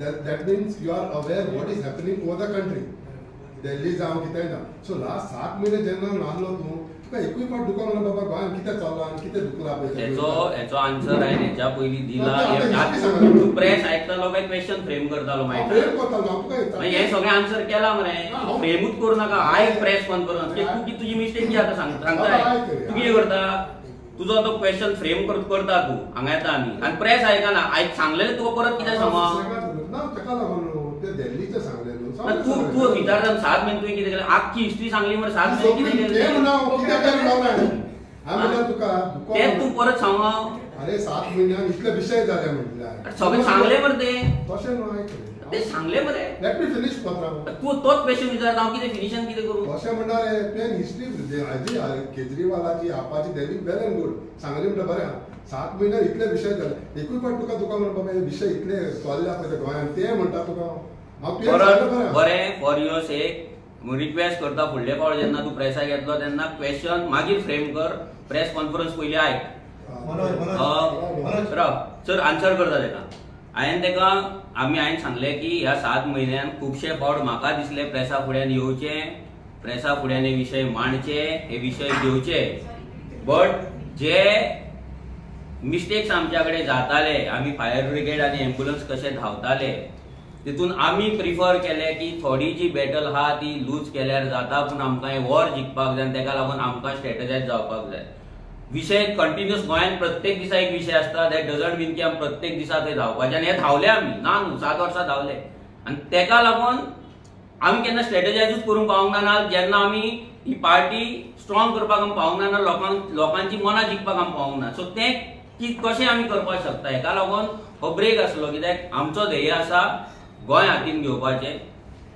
That means you are aware what is happening over the country. Delhi जावं कितेंय ना. सो लास्ट 7 म्हयने जेन्ना नासलो तूं तुका एकूय फावट दुखो म्हणून बाबा गोंयांत कितें चल्लां आनी कितें दुखलां पळय हेचो आन्सर हांवें हेच्या पयलीं दिला. तूं प्रेस आयकतालो काय क्वेश्चन फ्रेम करतालो माहिती हे सगळें आन्सर केला मरे. फ्रेमूच करूं नाका. आयक प्रेस कॉन्फरन्स तू तुजी मिस्टेक जी आतां सांगताय तूं कितें करता. तुजो तो क्वेश्चन फ्रेम करता तूं हांगा येता आमी आनी प्रेस आयकना. आयक सांगलेलें तुका परत कितें सांगू. दिल्लीचें सांगलें तू विचारता 7 म्हयने तुवें कितें केलें. आख्खी हिस्ट्री सांगली मरे 7 म्हयने कितें केलें तें तूं परत सांग. अरे 7 म्हयन्यान इतले विशय जाले म्हटल्यार सगळें सांगलें मरे तशें न्हू. ते सांगलें मरे. लेट मी फिनिश पत्रा. तूं तोच क्वेश्चन विचारता हांव कितें फिनिशन कितें करूं. अशें म्हणल्यार प्लेन हिस्ट्री हाजी केजरीवालाची आपाची दिल्ली वेल एंड गुड सांगली म्हणटा बरें आहा. 7 म्हयन्यान इतले विशय जाले. एकूय फावट तुका म्हणटा बाबा हे विशय इतले चल्ल्या पळय गोंयांत ते म्हणटा तुका बरें फॉर युअर सेक रिक्वेस्ट करता फुडले फावट जेन्ना तूं प्रेसाक येतलो तेन्ना क्वेश्चन मागीर फ्रेम कर. प्रेस कॉन्फरन्स पयलीं आयक. सर आन्सर करता तेका. हांवें सांगलें की ह्या 7 म्हयन्यान खुबशे फावट म्हाका दिसलें प्रेसा फुड्यान येवचें, प्रेसा फुड्यान हे विशय मांडचे, हे विशय घेवचे. बट जे मिस्टेक्स आमच्या कडेन जाताले, आमी फायर ब्रिगेड आनी एम्ब्युलन्स कशे धांवताले तितून आमी प्रिफर केलें की थोडी जी बॅटल आहा ती लूज केल्यार जाता पूण आमकां हें वॉर जिखपाक जाय. तेका लागून आमकां स्ट्रॅटेजायज जावपाक जाय. विशय कंटिन्युअस गोंयांत प्रत्येक दिसा एक विशय आसता. दॅट डजंट मीन की आमी प्रत्येक दिसा थंय धांवपाचें. आनी हें धांवले आमी ना न्हू 7 वर्सां धांवले. आनी तेका लागून आमी केन्ना स्ट्रॅटेजायजूच करूंक पावूंक ना. जेन्ना आमी ही पार्टी स्ट्रॉंग करपाक आमी पावूंक ना, लोकांची मनां जिखपाक आमी पावूंक ना. सो तें कशें आमी करपाक शकता. हेका लागून हो ब्रेक आसलो. कित्याक आमचो ध्येय आसा गोंय हातीन घेवपाचें.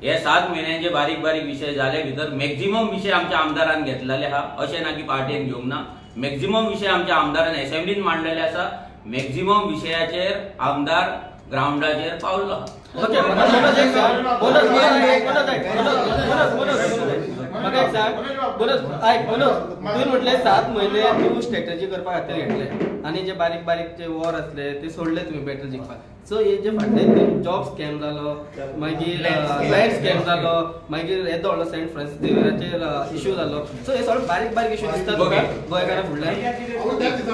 हे 7 म्हयन्यांचे बारीक बारीक विशय जाले भितर मॅक्झिमम विशय आमच्या आमदारान घेतलेले आहा. अशें ना की पार्टीन घेवंक ना. मॅक्झिमम विशय आमच्या आमदारान असेंब्लीन मांडलेले आसा. मॅक्झिमम विशयाचेर आमदार ग्राउंडाचेर पावलो. तुवें म्हटलें 7 म्हयने तूं स्ट्रॅटेजी करपा खातीर घेतले आनी जे बारीक बारीक जे वॉर आसले ते सोडले तुमी बॅटल जिखपाक. सो हे जे फाटले जॉब स्कॅम जालो, मागीर लायट स्कॅम जालो, मागीर येदो व्हडलो सेंट फ्रांसीस झेवियराचेर इश्यू जालो. सो हे सगळे बारीक बारीक इश्यू दिसता गोंयकारा फुडल्यान.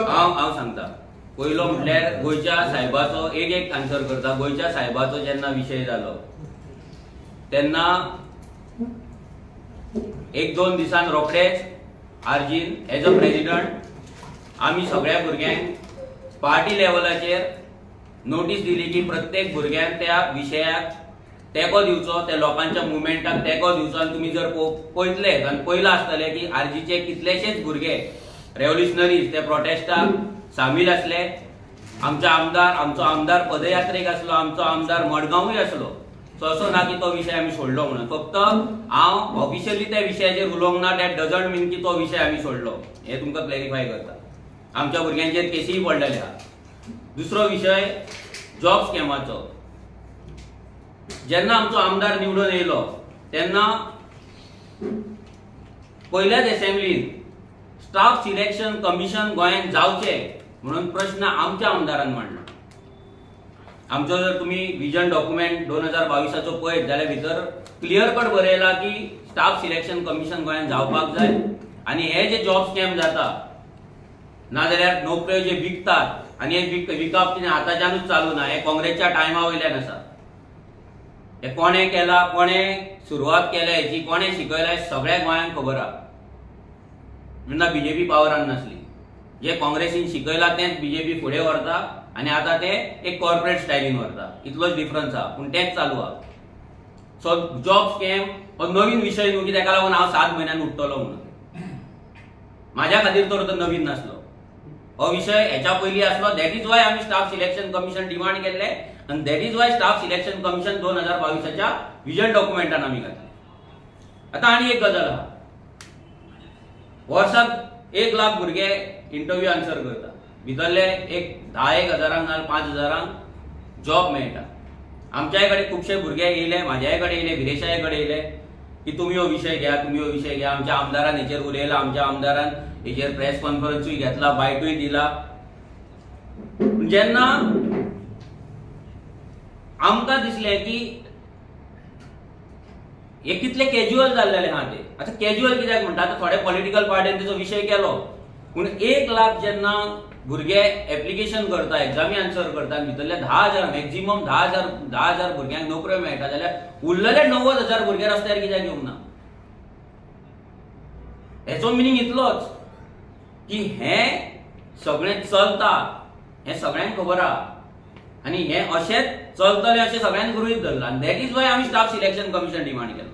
हांव सांगता. पयलो म्हटल्यार गोंयच्या साहेबाचो एक आन्सर करता. गोंयच्या साहेबाचो जेन्ना विशय जालो तेन्ना 1-2 दिसान रोखडेच आर्जीन एज अ प्रेसिडंट आमी सगळ्या भुरग्यांक पार्टी लेवलाचेर नोटीस दिली की प्रत्येक भुरग्यान त्या विशयाक तेको दिवचो, त्या लोकांच्या मुवमेंटाक तेको दिवचो. आनी तुमी जर पळयतले आनी पयला आसतले की आर्जीचे कितलेशेच भुरगे रेव्होल्युशनरीज त्या प्रोटेस्टाक सामील आसले. आमचो आमदार पदयात्रेक आसलो, आमचो आमदार मडगांवूय आसलो. सो असो ना की तो विशय आमी सोडलो म्हणून. फक्त हांव ऑफिशियली त्या विशयाचेर उलोवंक ना. दॅट डजंट मीन की तो विशय आमी सोडलो. हे तुमकां क्लॅरिफाय करता. आमच्या भुरग्यांचेर केसीय पडलेले आहा. दुसरो विशय जॉब स्कॅमाचो. जेन्ना आमचो आमदार निवडून येयलो तेन्ना पयल्याच असेंब्लीन स्टाफ सिलेक्शन कमिशन गोंयांत जावचें म्हणून प्रश्न आमच्या आमदारान मांडला. आमचो जर तुम्ही विजन डॉक्युमेंट 2022 पळयत जाल्यार भितर क्लियर कट बरयला की स्टाफ सिलेक्शन कमिशन गोंयांत जावपाक जाय. आनी हे जे जॉब स्कॅम जाता नाजाल्यार नोकऱ्यो जे विकतात आनी हे विकप कितें आतांच्यानूच चालू ना. हे काँग्रेसच्या टायमा वयल्यान आसा. हे कोणे केला, कोणे सुरवात केल्या हेची, कोणे शिकयल्या सगळ्या गोंयांक खबर आहा. जेन्ना बीजेपी पावरान नासली, जे काँग्रेसीन शिकयला तेच बीजेपी फुडें व्हरता आनी आतां ते एक कॉर्पोरेट स्टायलीन व्हरता. इतलोच डिफरन्स आहा पूण तेच चालू आहा. सो जॉब स्कॅम हो नवीन विशय न्हू की तेका लागून हांव 7 म्हयन्यान उठतलो म्हणून. म्हाज्या खातीर तर तो नवीन नासलो. हो विषय हेच्या पयलीं आसलो. दॅट इज वाय आमी स्टाफ सिलेक्शन कमिशन डिमांड केल्ले आनी that is why staff selection commission 2022च्या विजन डॉक्युमेंटान आमी घातले. आतां आनी एक गजाल आहा. वर्साक 1 लाख भुरगे इंटरव्यू आन्सर करता. भितरले एक 10,000 नाल्यार 5,000 जॉब मेळटा. आमच्याय कडेन खुबशे भुरगे येयले, म्हाज्याय कडेन येयले, विरेशाय कडेन येयले की तुमी हो विशय घ्या, तुमी हो विशय घ्या. आमच्या आमदारान हेचेर उलयला, आमच्या आमदारान हेचेर प्रेस कॉन्फरन्सूय घेतला, बायटूय दिला. जेन्ना आमकां दिसलें की हे कितले कॅज्युअल जाल्लेले आहा ते. आतां कॅज्युअल कित्याक म्हणटा, आतां थोडे पॉलिटिकल पार्टीन तेचो विशय केलो, पूण 1 लाख जेन्ना भुरगे एप्लिकेशन करता, एग्जामी आन्सर करता, भितरले 10,000 मॅक्झिमम 10,000 भुरग्यांक नोकऱ्यो मेळटा जाल्यार उरलेले 90,000 भुरगे रस्त्यार कित्याक येवंक ना. हेचो मिनींग इतलोच की हे सगळें चलता, हे सगळ्यांक खबर आहा आनी हे अशेंच चलतले अशें सगळ्यांक गृहीत धरला. दॅट इज वाय आमी स्टाफ सिलेक्शन कमिशन डिमांड केलो.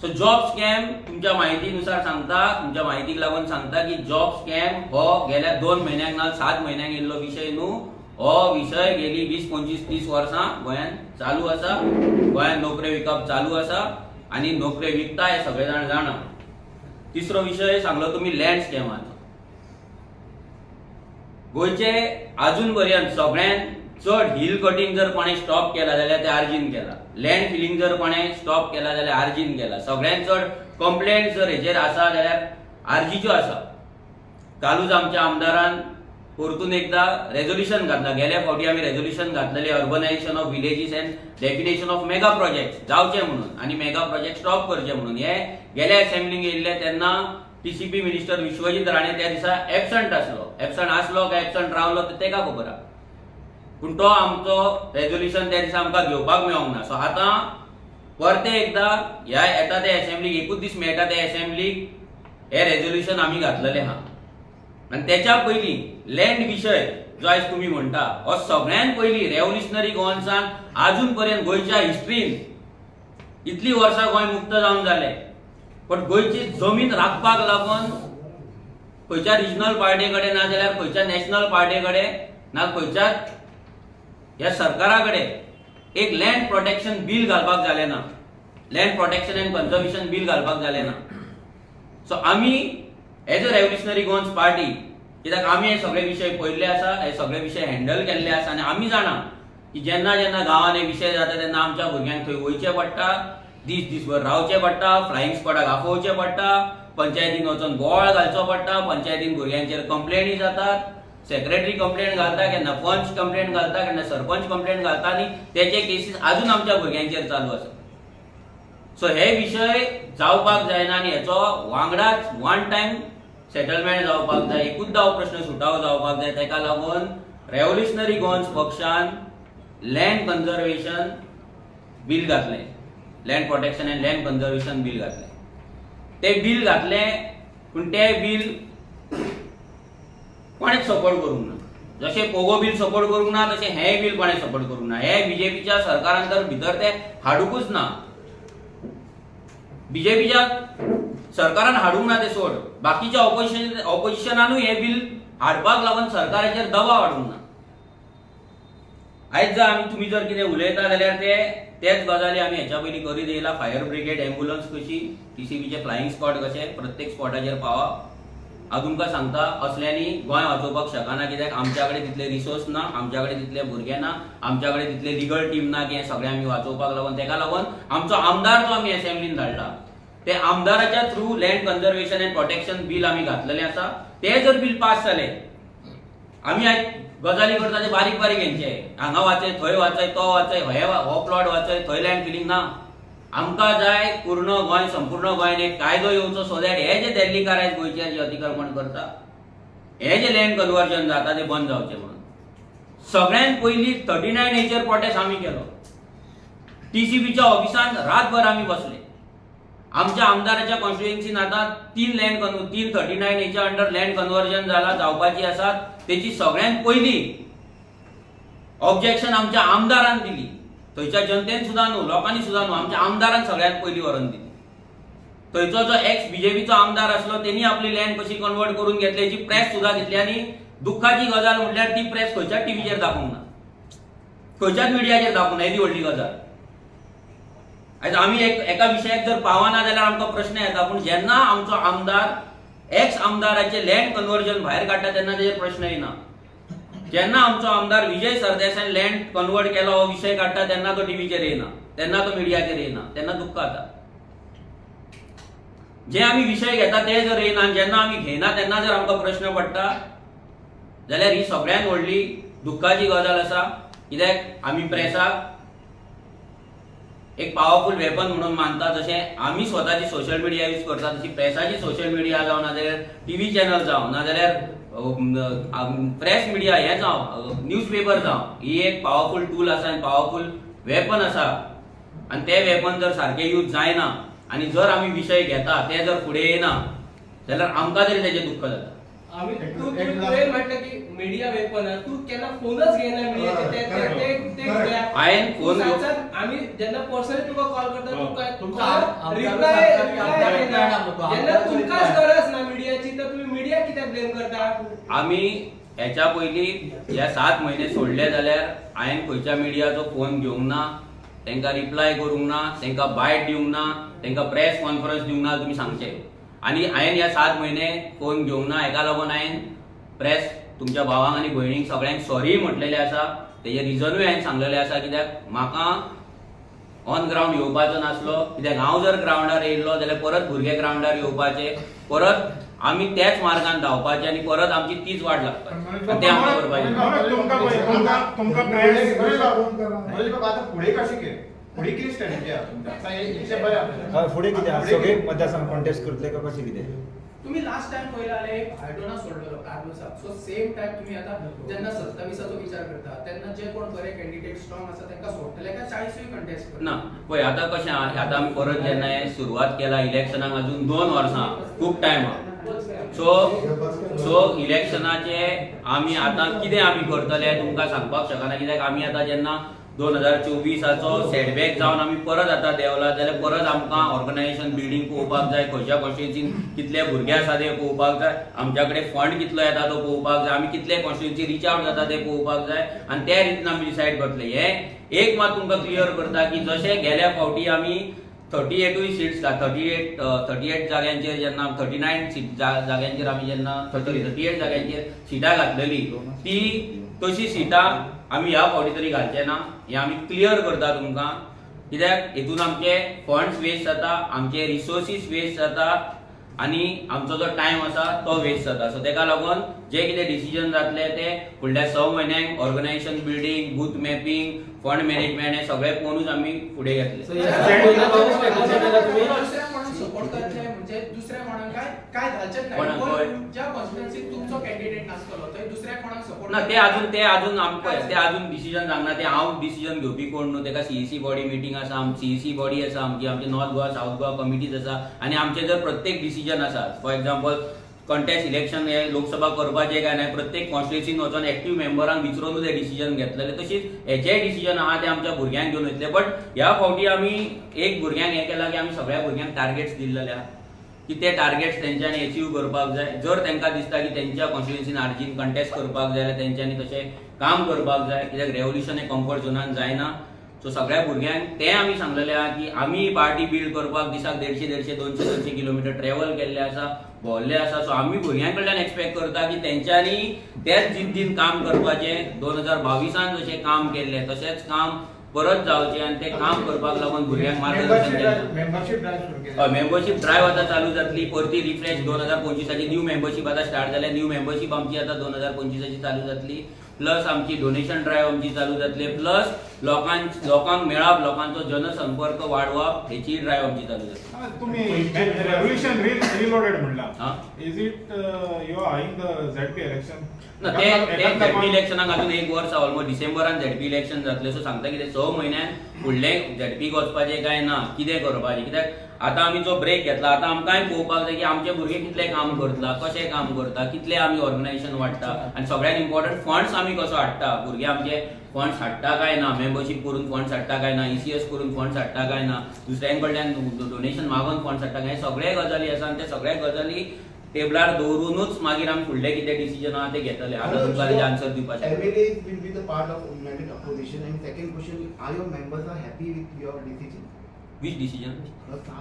सो जॉब स्कॅम तुमच्या माहितीनुसार सांगता, तुमच्या माहितीक लागून सांगता की जॉब स्कॅम हो गेल्या 2 म्हयन्यांक ना 7 म्हयन्यांक येयल्लो विशय न्हू. हो विशय गेली 20, 25, 30 वर्सां गोंयांत चालू आसा. गोंयांत नोकऱ्यो विकप चालू आसा आनी नोकऱ्यो विकता हे सगळे जाण जाणा. तिसरो विशय सांगलो तुमी लँड स्कॅमाचो. गोंयचे आजून पर्यंत सगळ्यांत चड हिल कटिंग जर कोणें स्टॉप केला जाल्यार ते आर्जीन केला. लँड फिलिंग जर कोणें स्टॉप केला जाल्यार आर्जीन केला. सगळ्यांत चड कंप्लेंट जर हेचेर आसा जाल्यार आर्जीच्यो आसा. कालूच आमच्या आमदारान परतून एकदा रेझोल्युशन घातला. गेल्या फावटी आमी रेझोल्युशन घातलेले urbanisation of villages end definition of mega project जावचे म्हणून आनी मेगा प्रोजेक्ट स्टॉप करचे म्हणून. हे गेल्या असेंब्लीक येयल्ले तेन्ना टीसीपी मिनिस्टर विश्वजीत राणे त्या दिसा एबसंट आसलो. एबसंट आसलो काय एबसंट रावलो ते तेका खबर आहा. पूण तो आमचो रेझोल्युशन त्या दिसा आमकां घेवपाक मेळोंक ना. सो आतां परते एकदा ह्या येता ते असेंब्लीक एकूच दीस मेळटा ते असेंब्लीक हे रेझोल्युशन आमी घातलेले आहा. आनी तेच्या पयलीं लँड विशय जो आयज तुमी म्हणटा हो सगळ्यांत पयलीं रेव्होल्युशनरी गोवन्सान आजून पर्यंत गोंयच्या हिस्ट्रीन इतली वर्सां गोंय मुक्त जावन जालें, पण गोंयची जमीन राखपाक लागून खंयच्या रिजनल पार्टी कडेन ना जाल्यार खंयच्या नॅशनल पार्टी कडेन ना खंयच्याच ह्या सरकारा कडेन एक लँड प्रोटेक्शन बील घालपाक जालें ना. Land protection end conservation bill घालपाक जालें ना. सो आमी as a revolutionary Goans party कित्याक आमी हे सगळे विशय पळयल्ले आसा, हे सगळे विशय हँडल केल्ले आसा आनी आमी जाणा की जेन्ना जेन्ना गांवांत हे विशय जाता तेन्ना आमच्या भुरग्यांक थंय वयचें पडटा, दीसभर रावचें पडटा, फ्लायिंग स्क्वॉडाक आफोवचें पडटा, पंचायतीन वचून बोवाळ घालचो पडटा, पंचायतीन भुरग्यांचेर कंप्लेनी जातात, सेक्रेटरी कंप्लेंट घालता, केन्ना पंच कंप्लेंट घालता, केन्ना सरपंच कंप्लेंट घालता आनी तेचे केसीस आजून आमच्या भुरग्यांचेर चालू आसा. सो हे विशय जावपाक जायना आनी हेचो वांगडाच वन टायम सेटलमेंट जावपाक जाय, एकूचदा हो प्रश्न सुटावो जावपाक जाय. तेका लागून रेव्होल्युशनरी गोवन्स पक्षान लँड कन्झर्वेशन बील घातलें, land protection end land conservation bill घातलें. तें बील घातलें पूण तें बील कोणेच सपोर्ट करूंक ना. जशें पोगो बील सपोर्ट करूंक ना तशें हें बील कोणें सपोर्ट करूंक ना. हे बीजेपीच्या सरकारान तर भितर ते हाडूंकूच ना. बीजेपीच्या सरकारान हाडूंक ना ते सोड, बाकीच्या ऑपोजिशनानूय हे बील हाडपाक लागून सरकाराचेर दबाव हाडूंक ना. आयज जर तुमी जर कितें उलयता जाल्यार तेच गजाली आमी हेच्या पयलीं करीत येयला. फायर ब्रिगेड, एम्ब्युलन्स कशी, टीसीबीचे फ्लायिंग स्क्वॉड कशे प्रत्येक स्पॉटाचेर पावप. हांव तुमकां सांगता असल्यांनी गोंय वाचोवपाक शकना, कित्याक आमच्या कडेन तितले रिसोर्स ना, आमच्या कडेन तितले भुरगे ना, आमच्या कडेन तितले लिगल टीम ना की हें सगळें आमी वाचोवपाक लागून. तेका लागून आमचो आमदार जो आमी असेंब्लीन धाडला ते आमदाराच्या through land conservation and protection bill आमी घातलेलें आसा. ते जर बील पास जालें, आमी आयज गजाली करता ते बारीक बारीक हेंचे, हांगा वाचय, थंय वाचय, तो वाचय, हो प्लॉट वाचय, थंय लँड फिलिंग ना. आमकां जाय पूर्ण गोंय, संपूर्ण गोंयान एक कायदो येवचो सो दॅट हे जे दिल्लीकार आयज गोंयचेर जे अतिक्रमण करता, हे जे लँड कन्वर्जन जाता ते बंद जावचें म्हणून. सगळ्यांत पयलीं 39 हेचेर प्रोटेस्ट आमी केलो. टीसीबीच्या ऑफिसान रातभर आमी बसले. आमच्या आमदाराच्या कॉन्स्टिट्युएन्सीन आतां 3 39 हेच्या अंडर लँड कन्वर्जन जावपाची आसात. तेची सगळ्यांत पयलीं ऑब्जेक्शन आमच्या आमदारान दिली. थंयच्या जनतेन सुद्दां न्हू, लोकांनी सुद्दां न्हू, आमच्या आमदारान सगळ्यांत पयलीं व्हरून दिली. थंयचो जो एक्स बीजेपीचो आमदार आसलो त्यांनी आपली लँड कशी कन्वर्ट करून घेतली हेची प्रेस सुद्धा घेतली आणि दुःखाची गजाल म्हटल्यार ती प्रेस खंयच्याच टीव्हीचेर दाखोवंक ना, खंयच्याच मिडियाचेर दाखोवंक ना, येदी व्हडली गजाल. आयज आमी एका विशयाक जर पावना जाल्यार आमकां प्रश्न येता, पूण जेन्ना आमचो आमदार एक्स आमदाराचे लँड कन्वर्जन भायर काडटा तेन्ना तेजेर प्रश्न येना. जेन्ना आमचो आमदार विजय सरदेसायन लँड कन्वर्ट केलो हो विशय काडटा तेन्ना तो टीव्हीचेर येना, तेन्ना तो मिडियाचेर येना, तेन्ना दुःख जाता. जे आमी विशय घेता ते जर येना, जेन्ना आमी घेयना तेन्ना जर आमकां प्रश्न पडटा जाल्यार ही सगळ्यांत व्हडली दुःखाची गजाल आसा. कित्याक आमी प्रेसाक एक पावरफुल वेपन म्हणून मानता. जशें आमी स्वताची सोशल मिडिया यूज करता तशी प्रेसाची सोशल मिडिया जावं, नाजाल्यार टीव्ही चॅनल जावं, नाजाल्यार प्रेस मिडिया हे जावं, न्यूज पेपर जावं, ही एक पावरफुल टूल आसा आनी पावरफुल वेपन आसा. आनी ते वेपन जर सारखे यूज जायना आनी जर आमी विशय घेता ते जर फुडें येना जाल्यार आमकां तरी तेजें दुःख जाता. आम्ही तुवें म्हटलं की मीडिया वेपन आहे, तू केन्ना फोनच घेयना मिडियाचे. हांवें फोन आम्ही जेन्ना पर्सनली तुका कॉल करता तुका रिप्लाय जेन्ना तुमकांच गरज ना मिडियाची तर तुम्ही मीडिया कित्याक ब्लेम करता. आमी हेच्या पयलीं ह्या 7 म्हयने सोडले जाल्यार हांवें खंयच्या मिडियाचो फोन घेवंक ना, तांकां रिप्लाय करूंक ना, तांकां बायट दिवंक ना, तांकां प्रेस कॉन्फरन्स दिवंक ना, तुमी सांगचें. आणि हांवें ह्या 7 म्हयने फोन घेवंक ना, हेका लागून हांवें प्रेस तुमच्या भावांक आनी भयणींक सगळ्यांक सॉरी म्हटलेलें आसा. तेजें रिजनूय हांवें सांगलेलें आसा, कित्याक म्हाका ऑन ग्रावंड येवपाचो नासलो. कित्याक हांव जर ग्रावंडार येयल्लो जाल्यार परत भुरगे ग्रावंडार येवपाचे, परत आमी त्याच मार्गान धांवपाचे आनी परत आमची तीच वाट लागता. ते आमकां करपाचें. आता पुढे कशें कितें फुडें कितें स्ट्रॅटेजी आहा तुमची? इतलें बरें आहा. फुडें कितें आहा? सगळे मतदारसंघ कॉन्टेस्ट करतले का कशें कितें? तुम्ही लास्ट टाइम पयला जाल्यार एक आयडोना सोडलेलो कार्लोसाक. सो सेम टाइम तुम्ही आता जेन्ना 27चो विचार करता तेन्ना जे कोण बरे कॅन्डिडेट स्ट्रॉंग आसा तांकां सोडटले काय 40 कॉन्टेस्ट करता? ना पळय, आतां कशें आहा, आतां आमी परत जेन्ना हे सुरवात केला इलेक्शनाक अजून 2 वर्सां, खूब टायम आहा. सो इलेक्शनाचे आमी आतां कितें आमी करतले तुमकां सांगपाक शकना. कित्याक आमी आतां जेन्ना 2024चो सेटबॅक जावन आमी परत आतां देवला जाल्यार परत आमकां ऑर्गनायझेशन बिल्डींग पळोवपाक जाय, खंयच्या कॉन्स्टिट्युएन्सीन कितले भुरगे आसा ते पळोवपाक जाय, आमच्या कडेन फंड कितलो येता तो पळोवपाक जाय, आमी कितले कॉन्स्टिट्युएन्सी रीच आवट जाता ते पळोवपाक जाय आनी त्या रितीन आमी डिसायड करतले. हे एक मात तुमकां क्लियर करता की जशें गेल्या फावटी आमी 38 सीट्स 38 जाग्यांचेर जेन्ना 39 जाग्यांचेर आमी जेन्ना 38 जाग्यांचेर सिटां घातलेली, ती तशी सिटां आमी ह्या फावटी तरी घालचे ना. हे आमी क्लियर करता तुमकां. कित्याक हेतून आमचे फंड्स वेस्ट जाता, आमचे रिसोर्सीस वेस्ट जाता आनी आमचो जो टायम आसा तो वेस्ट जाता. सो तेका लागून जे कितें डिसिजन जातले ते फुडल्या 6 म्हयन्यांक organisation building, booth mapping, fund management हे सगळे पळोवनूच आमी फुडें घेतले. सपोर्ट करचे म्हणजे दुसऱ्या कोणाक काय घालचेच नाही. ज्या कॉन्स्टिट्युएन्सीत तुमचो कॅन्डिडेट नासतलो थंय दुसऱ्या कोणाक सपोर्ट ना, ते अजून आमकां ते अजून डिसिजन जावना. ते हांव डिसिजन घेवपी कोण न्हू, तेका सीईसी बॉडी मिटींग आसा, सीईसी बॉडी आसा आमची north Goa south Goa committees आसा आनी आमचे जर प्रत्येक डिसिजन आसा. फॉर एक्झाम्पल कॉन्टेस्ट इलेक्शन हे लोकसभा करपाचे काय नाही, प्रत्येक कॉन्स्टिट्युएन्सीन वचून एक्टिव्ह मेंबरांक विचारून ते डिसिजन घेतलेले. तशीच हेचे डिसिजन आहा ते आमच्या भुरग्यांक घेवन वयतले. बट ह्या फावटी आमी एक भुरग्यांक हे केला की आमी सगळ्या भुरग्यांक टार्गेट्स दिल्लेले आहा की ते टार्गेट्स तेंच्यांनी अचीव करपाक जाय. जर तांकां दिसता की तेंच्या कॉन्स्टिट्युएन्सीन आर्जीन कंटेस्ट करपाक जाय जाल्यार तेंच्यांनी तशें काम करपाक जाय. कित्याक रेव्होल्युशन हे कम्फर्ट झोनान जायना. सो सगळ्या भुरग्यांक ते आमी सांगलेले आहा की आमी पार्टी बिल्ड करपाक दिसाक 150 200 किलोमिटर ट्रॅव्हल केल्ले आसा, भोंवल्ले आसा. सो आमी भुरग्यां कडल्यान एक्सपेक्ट करता की तेंच्यांनी तेच जिद्दीन काम करपाचें. 2022 जशें काम केल्लें तशेंच काम परत जावचें आनी तें काम करपाक लागून भुरग्यांक मार्गदर्शन केलें. मेंबरशीप ड्रायव्ह आतां चालू जातली. परती रिफ्रेश 2025ची न्यू मेंबरशीप आतां स्टार्ट जाल्या. न्यू मेंबरशीप आमची आतां 2025ची चालू जातली. प्लस आमची डोनेशन ड्रायव्ह आमची चालू जातली. प्लस लोकांक मेळप, लोकांचो जनसंपर्क वाडवप हेची ड्रायव्ह आमची चालू जातली. तुम्ही रेव्होल्युशन रिलोडेड म्हणला, is it you are eyeing the ZP election? ना, ते झेडपी इलेक्शनाक अजून 1 वर्स ऑलमोस्ट डिसेंबरान झेडपी इलेक्शन जातले. सो सांगता कितें 6 म्हयन्यान फुडले झेडपीक वचपाचें काय ना, कितें करपाचें. कित्याक आता आमी जो ब्रेक घेतला आता आमकांय पळोवपाक जाय की आमचे भुरगे कितले काम करता, कशें काम करता, कितले आमी ऑर्गनायझेशन वाडटा आनी सगळ्यात इम्पॉर्टंट फंड्स आमी कसो हाडटा, भुरगे आमचे फंड्स हाडटा काय ना, मेंबरशीप करून फंड्स हाडटा काय ना, ECS करून फंड्स हाडटा काय ना, दुसऱ्यांकडल्यान डोनेशन मागून फंड्स हाडटा काय, सगळे गजाली आसा आनी ते सगळ्या गजाली टेबलार दवरूनच मागीर आमी फुडले कितें डिसिजन आहा ते घेतले. आता तुमकां तेजे आन्सर दिवपाक MLAs will be the part of united opposition. And second question, are your members are happy with your decision? Which decision आता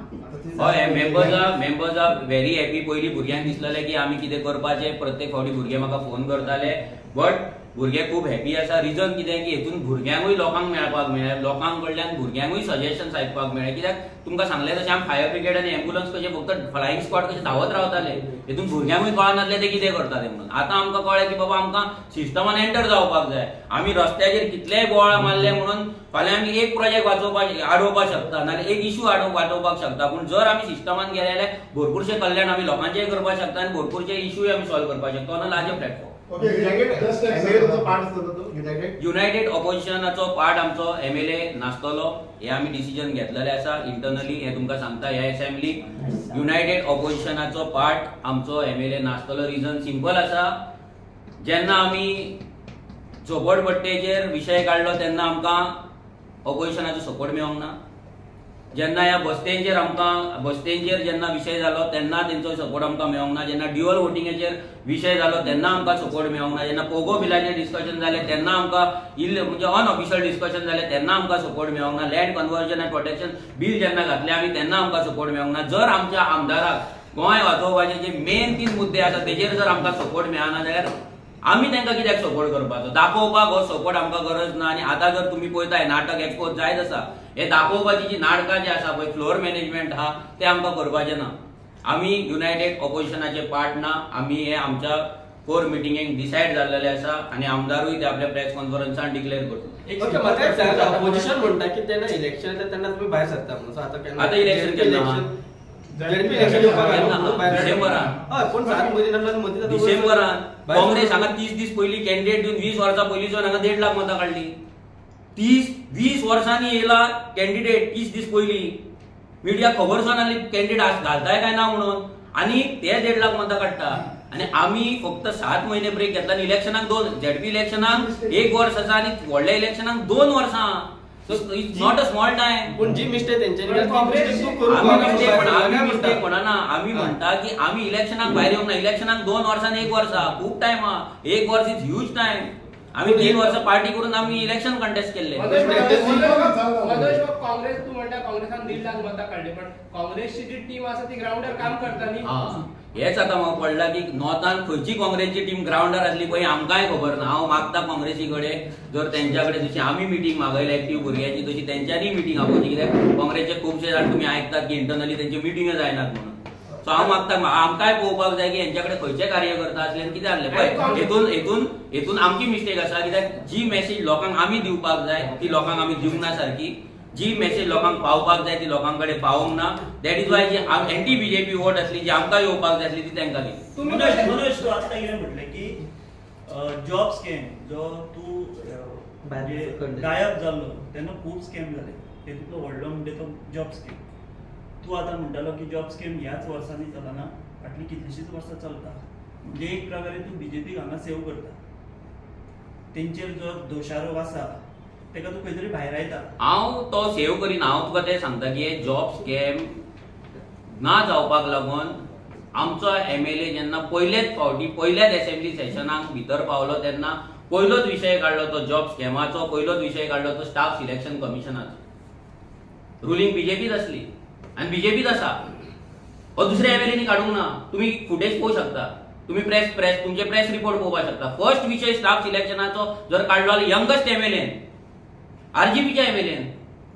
हय मेंबर्स आर व्हेरी हॅपी. पयलीं भुरग्यांक दिसलेलें की आमी कितें करपाचें, प्रत्येक फावटी भुरगे म्हाका फोन करताले, बट भुरगे खूब हॅपी आसा. रिजन कितें की हेतून भुरग्यांकूय लोकांक मेळपाक मेळ्ळें, लोकांक कडल्यान भुरग्यांकूय सजेशन्स आयकपाक मेळ्ळें. कित्याक तुमकां सांगलें तशें आमी फायर ब्रिगेड आनी एम्ब्युलन्स कशें फक्त फ्लायिंग स्क्वॉड कशें धांवत रावताले, हेतून भुरग्यांकूय कळनासलें ते कितें करता तें म्हणून. आतां आमकां कळ्ळें की बाबा आमकां सिस्टमान एंटर जावपाक जाय. आमी रस्त्याचेर कितलेय बोवाळ मारले म्हणून फाल्यां आमी एक प्रोजेक्ट आडोवपाक शकता नाजाल्यार एक इश्यू वाटोवपाक शकता, पूण जर आमी सिस्टमान गेले जाल्यार भरपूरशे कल्याण आमी लोकांचेय करपाक शकता आनी भरपूरशे इश्यूय आमी सॉल्व करपाक शकता on a larger platform. United ऑपोजिशनाचो पार्ट आमचो MLA नासतलो हे आमी डिसिजन घेतलेले आसा इंटरनली. हे तुमकां सांगता ह्या असेंब्लीक युनायटेड ऑपोजिशनाचो पार्ट आमचो MLA नासतलो. रिजन सिंपल आसा, जेन्ना आमी झोपडपट्टेचेर विशय काडलो तेन्ना आमकां ऑपोजिशनाचो सपोर्ट मेळोंक ना. जेन्ना ह्या बस्तेंचेर जेन्ना विशय जालो तेन्ना तेंचो सपोर्ट आमकां मेळोंक ना. जेन्ना ड्युअल वोटिंगेचेर विशय जालो तेन्ना आमकां सपोर्ट मेळोंक ना. जेन्ना पोगो बिलाचेर डिस्कशन जालें तेन्ना आमकां म्हणजे अनऑफिशियल डिस्कशन जालें तेन्ना आमकां सपोर्ट मेळोंक ना. Land conversion end protection bill जेन्ना घातलें आमी तेन्ना आमकां सपोर्ट मेळोंक ना. जर आमच्या आमदाराक गोंय वाचोवपाचे जे मेन 3 मुद्दे आसा तेजेर जर आमकां सपोर्ट मेळना जाल्यार आमी तांकां कित्याक सपोर्ट करपाचो. दाखोवपाक हो सपोर्ट आमकां गरज ना. आनी आतां जर तुमी पळयताय नाटक एक्सपोज जायत आसा, हे दाखोवपाची जी नाटकां जी आसा पळय फ्लोर मॅनेजमेंट आहा ते आमकां करपाचें ना. आमी युनायटेड ऑपोजिशनाचे पार्ट ना. आमी हे आमच्या कोर मिटिंगेक डिसायड जाल्लेले आसा आनी आमदारूय ते आपल्या प्रेस कॉन्फरन्सान डिक्लेअर करतलो. ऑपोजिशन म्हणटा की तेन्ना इलेक्शन येता तेन्ना तुमी भायर सरता म्हणून. सो आतां इलेक्शन केन्ना डिसेंबरान काँग्रेस हांगा 30 दीस पयलीं कॅन्डिडेट दिवन 20 वर्सां पयलींच्यान हांगा 1.5 लाख मतां काडली. 20 वर्सांनी येयला कॅन्डिडेट 30 दीस पयलीं. मिडिया खबर सुद्दां नासली कॅन्डिडेट घालताय काय ना म्हणून, आनी ते 1.5 लाख मतां काडटा. आनी आमी फक्त 7 म्हयने ब्रेक घेतला आनी इलेक्शनाक 2 ZP इलेक्शनाक 1 वर्स आसा आनी व्हडल्या इलेक्शनाक 2 वर्सां. It's not a small time. पण जी मिस्टेक तेंच्यानी म्हणना आमी म्हणटा की आमी इलेक्शनाक भायर येवंक ना. इलेक्शनाक 2 वर्सांनी 1 वर्सा खूब टायम आहा. 1 वर्स इज ह्यूज टाइम. आमी 3 वर्सां पार्टी करून आमी इलेक्शन कंटेस्ट केल्ले. काँग्रेस तू म्हणटा काँग्रेसान 1.5 लाख मतां काडली, पण काँग्रेसची जी टीम आसा ती ग्राउंडार काम करता न्ही. हेच आता म्हाका पडला की नॉर्थान खंयची काँग्रेसची टीम ग्राउंडार आसली पळय आमकांय खबर ना. हांव मागता काँग्रेसी कडेन जर तेंच्या कडेन जशी आमी मिटींग मागयल्या एक्टिव्ह भुरग्यांची तशी तेंच्यांनी मिटींग आपोवची. कित्याक काँग्रेसचे खुबशे जाण तुमी आयकतात की इंटरनली तेंची मिटींग जायनात म्हणून. सो हांव मागता आमकांय पळोवपाक जाय की हेंच्या कडेन खंयचे कार्यकर्ता आसले आनी कितें आसलें पळय. हेतून आमची मिस्टेक आसा. कित्याक जी मॅसेज लोकांक आमी दिवपाक जाय ती लोकांक आमी दिवंक ना सारकी. जी मेसेज लोकांक पावपाक जाय ती लोकांकडे पावोंक ना. दॅट इज वाय जी एंटी BJP वोट आसली जी आमकां येवपाक जाय आसली ती तांकां दी. मनोज तूं आतां कितें म्हटलें की जॉब स्कॅम जो तूं गायब जाल्लो तेन्ना खूब स्कॅम जाले. तेतूंतलो व्हडलो म्हणजे तो जॉब स्कॅम. तूं आतां म्हणटालो की जॉब स्कॅम ह्याच वर्सांनी चलना, फाटलीं कितलींशींच वर्सां चलता. म्हणजे एक प्रकारे तूं BJP हांगा सेव करता. तेंचेर जो दोशारोप आसा तेका तूं खंय तरी भायर येता. हांव तो सेव करीना. हांव तुका तें सांगता की जॉब स्कॅम ना जावपाक लागून आमचो MLA जेन्ना पयल्याच असेंब्ली सेशनाक भितर पावलो तेन्ना पयलोच विशय काडलो तो जॉब स्कॅमाचो. पयलोच विशय काडलो तो स्टाफ सिलेक्शन कमिशनाचो. रुलींग BJPच आसली आनी BJPच आसा. हो दुसऱ्या MLAनी काडूंक ना. तुमी फुटेज पळोवंक शकता. तुम्ही तुमचे प्रेस रिपोर्ट पळोवपाक शकता. फर्स्ट विशय स्टाफ सिलेक्शनाचो जर काडलो जाल्यार यंगस्ट MLA RGPच्या MLA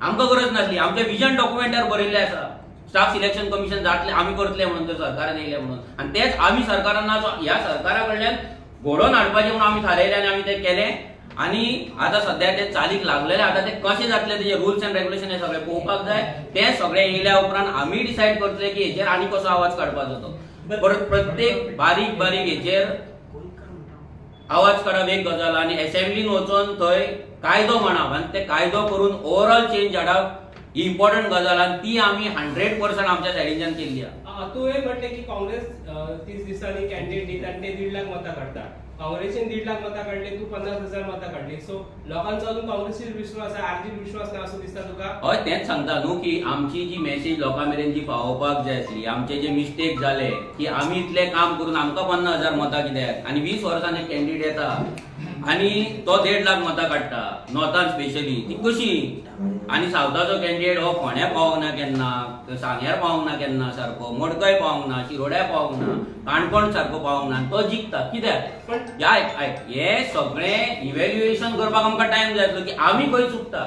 आमकां गरज नासली. आमच्या विजन डॉक्युमेंटार बरयल्लें आसा स्टाफ सिलेक्शन कमिशन जातलें आमी करतले म्हणून जर सरकारान येयलें म्हणून. आनी तेच आमी सरकारांना ह्या सरकारा कडल्यान घडोवन हाडपाचें म्हणून आमी थारायलें आनी आमी तें केलें. आनी आतां सद्या ते चालीक लागलेले. आतां ते कशें जातले तेजे रुल्स एंड रेग्युलेशन हे सगळे पळोवपाक जाय. ते सगळे येयल्या उपरांत आमी डिसायड करतले की हेचेर आनी कसो आवाज काडपाचो तो. प्रत्येक बारीक बारीक हेचेर आवाज काडप एक गजाल आनी असेंब्लीन वचून थंय कायदो मांडप आनी ते कायदो करून ओवरऑल चेंज हाडप ही इम्पॉर्टंट गजाल आणि ती आम्ही 100% आमच्या सायडीच्यान केल्ली आहा. तू हे म्हटले की काँग्रेस 30 दिसांनी कॅन्डिडेट दिता आणि ते 1.5 लाख मतां काढतात. काँग्रेसीन 1.5 लाख मतां काढले, तू 50,000 मतां काढली. सो लोकांचो अजून काँग्रेसीर विश्वास आहे, आरजीर विश्वास ना असं दिसता तुका? हय, तेच सांगता न्हू की आमची जी मेसेज लोकां मेरेन जी पावोवपाक जाय आसली, आमचे जे मिस्टेक जाले की आमी इतले काम करून आमकां 50,000 मतां कित्याक आनी 20 वर्सांनी एक कॅन्डिडेट येता आणि तो 1.5 लाख मतां काडटा नॉर्थान स्पेशली, ती कशी? आणि सावथाचो कॅन्डिडेट हो फोण्या पावूंक ना केन्ना, सांग्यार पावूंक ना केन्ना सारको, मडकय पावूंक ना, शिरोड्या पावूंक ना, काणकोण सारको पावूंक ना, तो जिखता. कित्याक? पण हे सगळें इव्हॅल्युएशन करपाक आमकां टायम जाय आसलो की आमी खंय चुकता.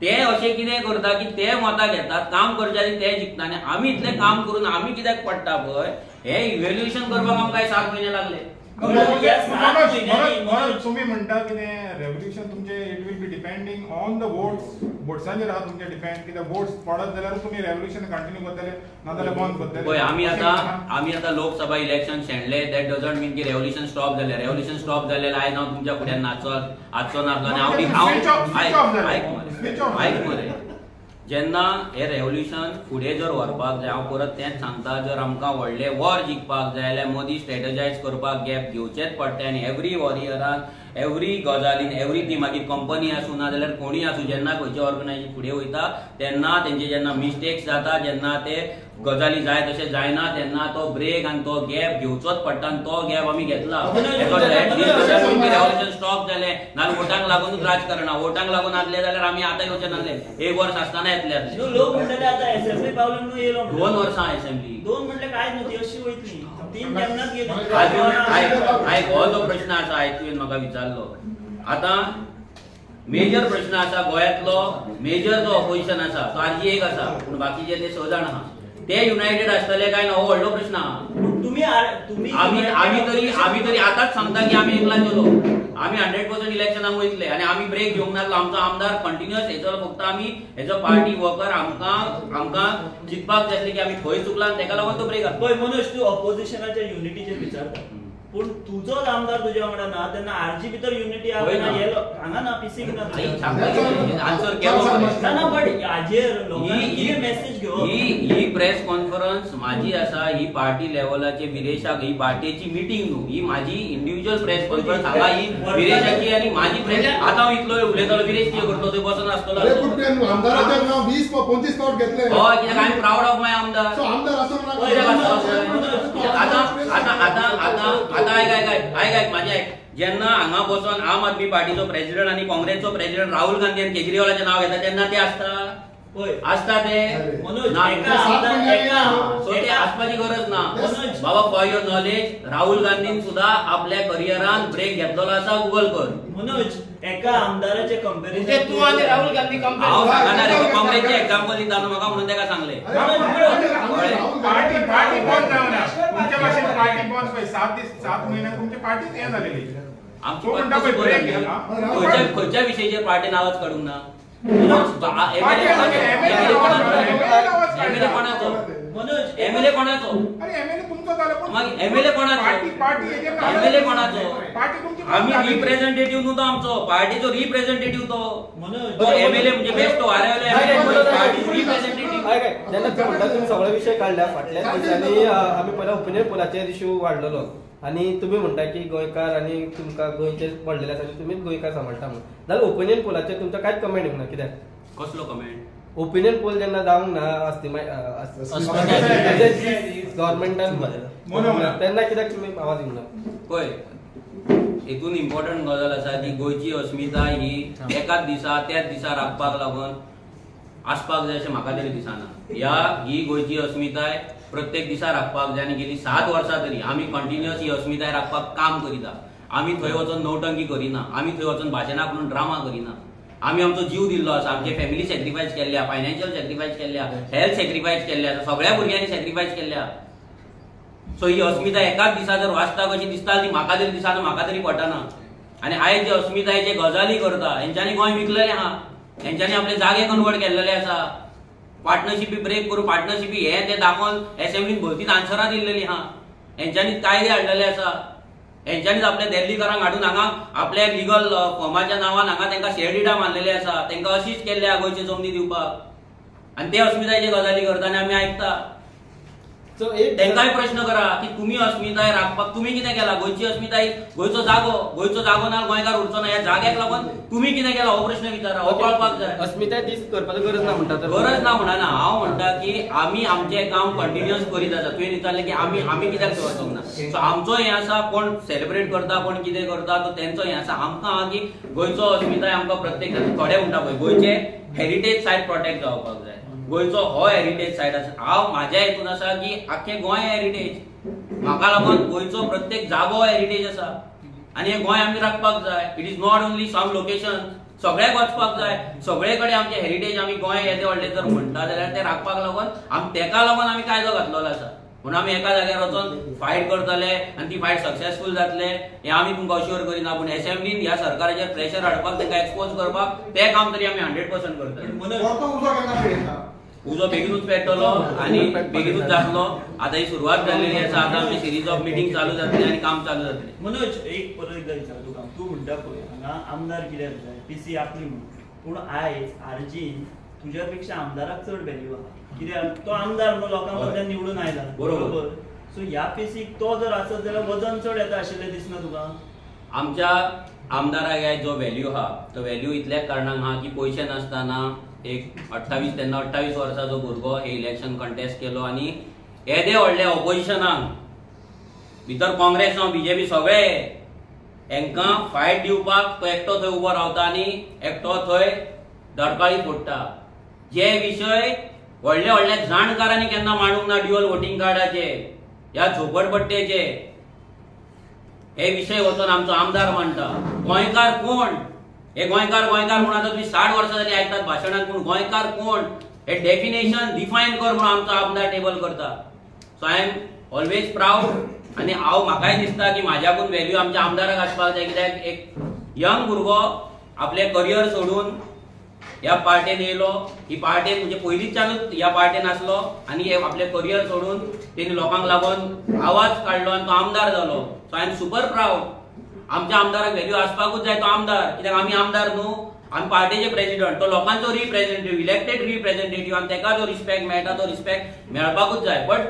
ते अशें कितें करता की ते मतां घेतात, काम करचे आनी ते जिखता आनी आमी इतलें काम करून आमी कित्याक पडटा पळय, हे इव्हॅल्युएशन करपाक आमकां 7 म्हयने लागले. तुम्ही म्हणता की रेव्होल्युशन तुमचे it will be depending on the वोट्सांचेर आहा तुमचे डिपेंड, कित्याक वोट्स पडत जाल्यार तुम्ही रेव्होल्युशन कंटिन्यू करतले नाजाल्यार बंद करतले. पळय आमी आतां लोकसभा इलेक्शन शेणले, दॅट डजंट मीन की रेव्होल्युशन स्टॉप जालें. रेव्होल्युशन स्टॉप जाल्यार आयज हांव तुमच्या फुड्यान नाचचो नासलो आनी आयक मरे, जेन्ना हे रेव्होल्युशन फुडें जर व्हरपाक जाय, हांव परत तेंच सांगता, जर आमकां व्हडले वॉर जिखपाक जाय जाल्यार मोदी स्ट्रॅटेजायज करपाक गॅप घेवचेच पडटा. आनी एवरी वॉरियरान एवरी गजालीन एवरीथींग, मागीर कंपनी आसूं ना जाल्यार कोणी आसूं, जेन्ना खंयचे ऑर्गनायजेशन फुडें वयता तेन्ना तेंचे जेन्ना मिस्टेक्स जाता, जेन्ना ते गजाली जाय तशें जायना, तेन्ना तो ब्रेक आनी तो गॅप घेवचोच पडटा. आनी तो गॅप आमी घेतला. रेव्होल्युशन स्टॉप जालें नाल्यार वोटांक लागूनच राजकारण, वोटांक लागून आसले जाल्यार आमी आतां येवचे नासले, 1 वर्स आसतना येतले आसले. लोक म्हणटाले आतां असेंब्ली पावले म्हणून येयलो, 2 वर्सां असेंब्ली 2 म्हटल्यार काय न्हू, अशी वयतली 3 केन्नाच गेली. हो जो प्रश्न आसा आयज तुवें म्हाका विचारलो, आतां मेजर प्रश्न आसा गोंयांतलो, मेजर जो ऑपोजिशन आसा तो आरजी एक आसा, पूण बाकीचे ते 6 जाण आहा, ते युनायटेड आसतले काय ना हो व्हडलो प्रश्न आहा. आमी तरी आतांच सांगता की आमी एकलाच गेलो, आमी 100% इलेक्शनाक वयतले आनी आमी ब्रेक घेवंक नासलो. आमचो आमदार कंटिन्युअस हेचो फक्त आमी हेजो पार्टी वर्कर आमकां चिंतपाक जाय आसलें की आमी खंय चुकला आनी तेका लागून तो ब्रेक आसलो. पळय मनोज, तूं ऑपोजिशनाच्या युनिटीचेर विचारता, पूण तुजोच आमदार तुज्या वांगडा ना तेन्ना आरजी भितर युनिटी हांगा ना, पिसीक ना. आन्सर केलो ना, बट हाजेर लोकांनी मेसेज घेवप. ही प्रेस कॉन्फरन्स माझी आसा, ही पार्टी लेवलाची विरेशाक, ही पार्टीची मिटींग न्हू, ही माझी इंडिव्हिज्युअल प्रेस कॉन्फरन्स. हांगा ही विरेशाची आनी माझी प्रेस. आतां हांव इतलो उलयतालो, विरेश कितें करतलो थंय बसून आसतलो. आमदाराचे नांव 20-25 फावट घेतले. हय, कित्याक आय एम प्राऊड ऑफ माय आमदार. आता ऐक माझे ऐक, जेन्ना हांगा बसून आम आदमी पार्टीचो प्रेसिडेंट आणि काँग्रेसचो प्रेसिडेंट राहुल गांधी आणि केजरीवालाचें नाव घेता तेन्ना ते आसता ते आसपाची गरज ना. बाबा for your knowledge, Rahul Gandhian सुद्धा आपल्या करियरान ब्रेक घेतलेलो आसा, गुगल कर. मनोज, एका आमदाराचे कंपॅरिझन तू आणि राहुल गांधी हांव सांगना रे, काँग्रेसचे एक्झाम्पल दिता म्हाका म्हणून तेका सांगले. पार्टी बंद जावना, तुमच्या भाशेन पार्टी बंद पळय 7 महिन्यात तुमची पार्टीच हे झालेली. खंयच्या विशयाचेर पार्टीन आवाज काडूंक ना. एमएलए कोणाचो? आम्ही रिप्रेझेंटेटिव्ह न्हू तो आमचो, पार्टीचो रिप्रेझेंटेटिव्ह तो एमएलए म्हणजे बेस्ट तो जेन्ना तुम्ही सगळे विषय काढल्या फाटल्या दिसांनी आम्ही पहिला ओपिनियन पोलाचेर इश्यू वाडलेलो आणि तुम्ही म्हणता की गोंयकार आणि तुमकां गोंयचे पडलेले आसा तुम्ही गोंयकार सांबाळटा म्हणून, जाल्यार ओपिनियन पोलाचेर तुमचा कांयच कमेंट येवंक ना. कित्याक? कसलो कमेंट? ओपिनियन पोल जेन्ना जावंक ना गव्हर्मेंटान तेन्ना कित्याक तुमी आवाज दिवंक ना? पळय, हेतून इम्पॉर्टंट गजाल आसा की गोंयची अस्मिताय ही एकाच दिसा त्याच दिसा राखपाक लागून आसपाक जाय अशें म्हाका तरी दिसना. ही गोंयची अस्मिताय प्रत्येक दिसा राखपाक जाय आनी गेली 7 वर्सां तरी आमी कंटिन्युअस ही अस्मिताय राखपाक काम करिता. आमी थंय वचून नौटंकी करिना, आमी थंय वचून भाशणाक म्हणून ड्रामा करिना. आमी आमचो जीव दिल्लो आसा, आमचे फॅमिली सॅक्रिफायस केल्ल्या, फायनान्शियल सॅक्रिफायस केल्ल्या, हेल्थ सॅक्रिफायस केल्ल्या, सगळ्या भुरग्यांनी सॅक्रिफायस केल्ल्या. सो ही अस्मिताय एकाच दिसा जर वाचता कशी दिसता ती म्हाका तरी दिसना, म्हाका तरी पटना. आनी आयज जे अस्मितायेचे गजाली करता हेंच्यांनी गोंय विकलेलें आहा, हेंच्यांनी आपले जागे कन्वर्ट केल्लेले आसा, पार्टनरशिपी ब्रेक करून पार्टनरशिपी हे ते दाखोवन एसेंब्लीन भरतीत आन्सरां दिल्लेली आहा, हेंच्यांनी कायदे हाडलेले आसा, हेंच्यांनीच आपल्या दिल्लीकारांक हाडून हांगा आपल्या लिगल फॉर्माच्या नांवान हांगा तांकां शेअर डिडा मारलेले आसा, तांकां अशीच केल्ल्या गोंयची जमनी दिवपाक. आणि ते अस्मितायचे गजाली करता आनी आमी आयकता. सो एक तांकांय प्रश्न करा की तुमी अस्मिताय राखपाक तुमी कितें केला? गोंयची अस्मिताय, गोंयचो जागो ना गोंयकार उरचो ना, ह्या जाग्याक लागून तुमी कितें केला हो प्रश्न विचारा, हो कळपाक जाय. अस्मिताय दीस करपाची गरज ना म्हणटा. गरज ना म्हणना, हांव म्हणटा की आमी आमचें काम कंटिन्युअस करीत आसा. तुवें विचारलें की आमी कित्याक वचोंक ना. सो आमचो हें आसा, कोण सेलिब्रेट करता कोण कितें करता तो तेंचो हें आसा. आमकां आहा की गोंयचो अस्मिताय आमकां प्रत्येक थोडे म्हणटा पळय गोंयचे हेरिटेज सायट प्रोटेक्ट जावपाक जाय. गोंयचो हो हेरिटेज सायट आसा. हांव म्हाज्या हेतून आसा की आख्खें गोंय हेरिटेज, म्हाका लागून गोंयचो प्रत्येक जागो हेरिटेज आसा आनी हें गोंय आमी राखपाक जाय. It is not only some location, सगळ्याक वचपाक जाय. सगळे कडेन आमचे हेरिटेज आमी गोंय येदे व्हडले जर म्हणटा जाल्यार ते राखपाक लागून तेका लागून आमी कायदो घातलेलो आसा. म्हणून आमी एका जाग्यार वचून फायट करतले आनी ती फायट सक्सेसफूल जातले हें आमी तुमकां अश्योर करिना. पूण असेंब्लीन ह्या सरकाराचेर प्रेशर हाडपाक तांकां एक्सपोज करपाक तें काम तरी आमी 100% करतले. उजो बेगीनूच पेट्टलो आनी बेगीनूच जातलो. आतां ही सुरवात जाल्लेली आसा. आतां आमची सिरीज ऑफ मिटींग चालू जातली आनी काम चालू जातलें. मनोज, एक परत एकदा विचारता तुका, तूं म्हणटा पळय हांगा आमदार कित्याक जाय, पीसी आपली म्हूण, पूण आयज आरजीन तुज्या पेक्षा आमदाराक चड व्हॅल्यू आहा. कित्याक तो आमदार म्हणून लोकां मदल्यान निवडून आयला. बरोबर. सो ह्या पीसीक तो जर आसत जाल्यार वजन चड येता आशिल्लें दिसना तुका? आमच्या आमदाराक जो व्हॅल्यू आहा तो व्हॅल्यू इतल्याच कारणान आहा की पयशे नासतना एक 28 वर्साचो भुरगो हे इलेक्शन कंटेस्ट केलो आनी येदे व्हडले ऑपोजिशनाक भितर काँग्रेस जावं बीजेपी सगळे हांकां फायट दिवपाक तो एकटो थंय उबो रावता आनी एकटो थंय धडकाळी फोडटा. जे विशय व्हडल्या जाणकारांनी केन्ना मांडूंक ना ड्युअल वोटिंग कार्डाचे, ह्या झोपडपट्टेचे, हे विशय वचून आमचो आमदार मांडटा. गोंयकार कोण? हे गोंयकार म्हणून आतां तुम्ही 60 वर्सां जाली आयकतात भाशणांत, पूण गोंयकार कोण हे डेफिनेशन डिफायन कर म्हणून आमचो आमदार टेबल करता. So I am always proud आनी म्हाकाय दिसता की म्हाज्याकून व्हॅल्यू आमच्या आमदाराक आसपाक जाय. कित्याक एक यंग भुरगो आपले करियर सोडून ह्या पार्टेन येयलो. ही पार्टेन म्हणजे पयलींच्यानूच ह्या पार्टेन आसलो आनी हे आपले करियर सोडून तेणी लोकांक लागून आवाज काडलो आनी तो आमदार जालो. So I am super proud. आमच्या आमदाराक व्हॅल्यू आसपाकूच जाय तो आमदार. कित्याक आमी आमदार न्हू, आमी पार्टीचे प्रेसिडेंट, तो लोकांचो रिप्रेझेंटेटिव्ह, इलेक्टेड रिप्रेझेंटेटिव्ह, आनी तेका जो रिस्पेक्ट मेळटा तो रिस्पेक्ट मेळपाकूच जाय. बट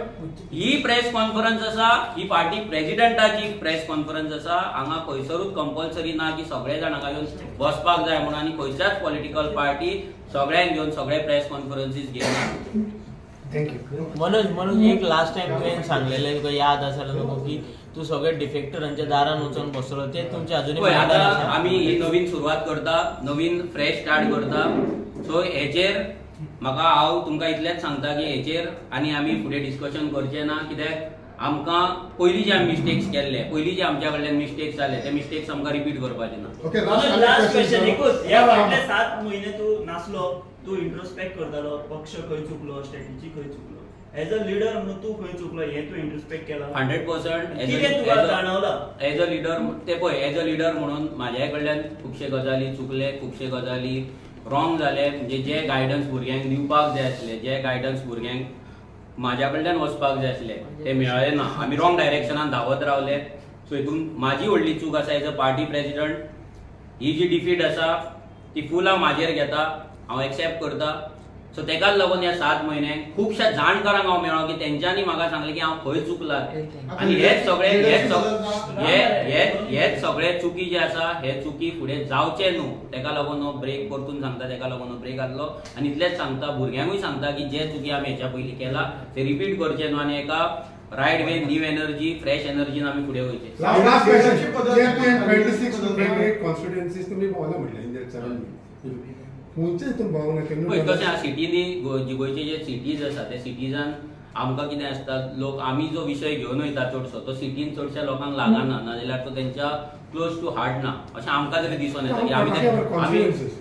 ही प्रेस कॉन्फरन्स आसा, ही पार्टी प्रेसिडेंटाची प्रेस कॉन्फरन्स आसा. हांगा खंयसरूच कंपल्सरी ना की सगळे जाण हांगा येवन बसपाक जाय म्हणून, आनी खंयच्याच पॉलिटिकल पार्टी सगळ्यांक घेवन सगळे प्रेस कॉन्फरन्सीस घेयना. थँक्यू. मनोज एक लास्ट टाइम तुवें सांगलेलें तुका याद आसा न्हू की तू सगळे डिफेक्टरांच्या दारान वचून बसलो, ते तुमचे अजूनय आमी ही नवीन सुरवात करता, नवीन फ्रेश स्टार्ट करता. सो हेचेर म्हाका हांव तुमकां इतलेंच सांगता की हेचेर आनी आमी फुडें डिस्कशन करचें ना. कित्याक आमकां पयलीं जे आमी मिस्टेक्स केल्ले, पयलीं जे आमच्या कडल्यान मिस्टेक्स जाले, ते मिस्टेक्स आमकां रिपीट करपाचे ना. लास्ट क्वेश्चन एकूच, ह्या फाटले 7 म्हयने तूं नासलो, तूं इंट्रोस्पेक्ट करतालो, पक्ष खंय चुकलो, स्ट्रॅटेजी खंय चुकलो, एज अ लिडर म्हणून तूं खंय चुकलो हें तूं इंट्रोस्पेक्ट केला? 100%. कितें तुका जाणवला एज अ लिडर ते पळय, एज अ लिडर म्हणून म्हाज्या कडल्यान खुबशे गजाली चुकले, खुबशे गजाली रॉंग जाले. म्हणजे जे गायडन्स भुरग्यांक दिवपाक जाय आसले, जे गायडन्स भुरग्यांक म्हाज्या कडल्यान वचपाक जाय आसले, ते मेळ्ळे ना. आमी रॉंग डायरेक्शनान धांवत रावले. सो हितून म्हाजी व्हडली चूक आसा एज अ पार्टी प्रेसिडेंट. ही जी डिफीट आसा ती फूल हांव म्हाजेर घेता, हांव एक्सेप्ट करता. सो तेकाच लागून ह्या 7 म्हयन्यांक खुबश्या जाणकारांक हांव मेळ्ळो की तेंच्यांनी म्हाका सांगलें की हांव खंय चुकलां. आनी हेच सगळे चुकी जे आसा हे चुकी फुडें जावचे न्हू, तेका लागून हो ब्रेक परतून सांगता, तेका लागून हो ब्रेक घातलो. आनी इतलेंच सांगता भुरग्यांकूय सांगता की जे चुकी आमी हेच्या पयलीं केला ते रिपीट करचे न्हू, आनी एका रायट वे न्यू एनर्जी, फ्रेश एनर्जीन आमी फुडें वयचे. कॉन्स्टिट्युएन्सीज तुमी भोंवला म्हटलें कशें सिटीनी गोंयचे जे सिटीज आसा ते सिटीजान आमकां कितें आसता, लोक आमी जो विशय घेवन वयता चडसो तो सिटीन चडशा लोकांक लागना, नाजाल्यार तो तेंच्या क्लोज टू हार्ट ना अशें आमकां तरी दिसून येता की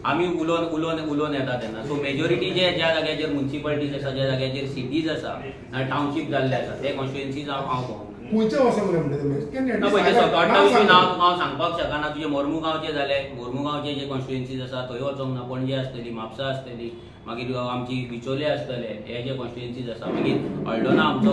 आमी उलोवन येता तेन्ना. सो मेजॉरिटी जे ज्या जाग्याचेर म्युनिसिपालिटीज आसा, ज्या जाग्याचेर सिटीज आसा, टावनशीप जाल्ले आसा, ते कॉन्स्टिट्युएन्सीज हांव भोंवना. हांव सांगपाक शकना. तुजे मोर्मुगांवचे जाले, मोर्मुगांवचे जे कॉन्स्टिट्युएन्सीज आसा थंय वचोंक ना, पणजे आसतली, म्हापसा आसतली, मागीर आमची बिचोले आसतले, हे जे कॉन्स्टिट्युएन्सीज आसा, मागीर हळडोणा आमचो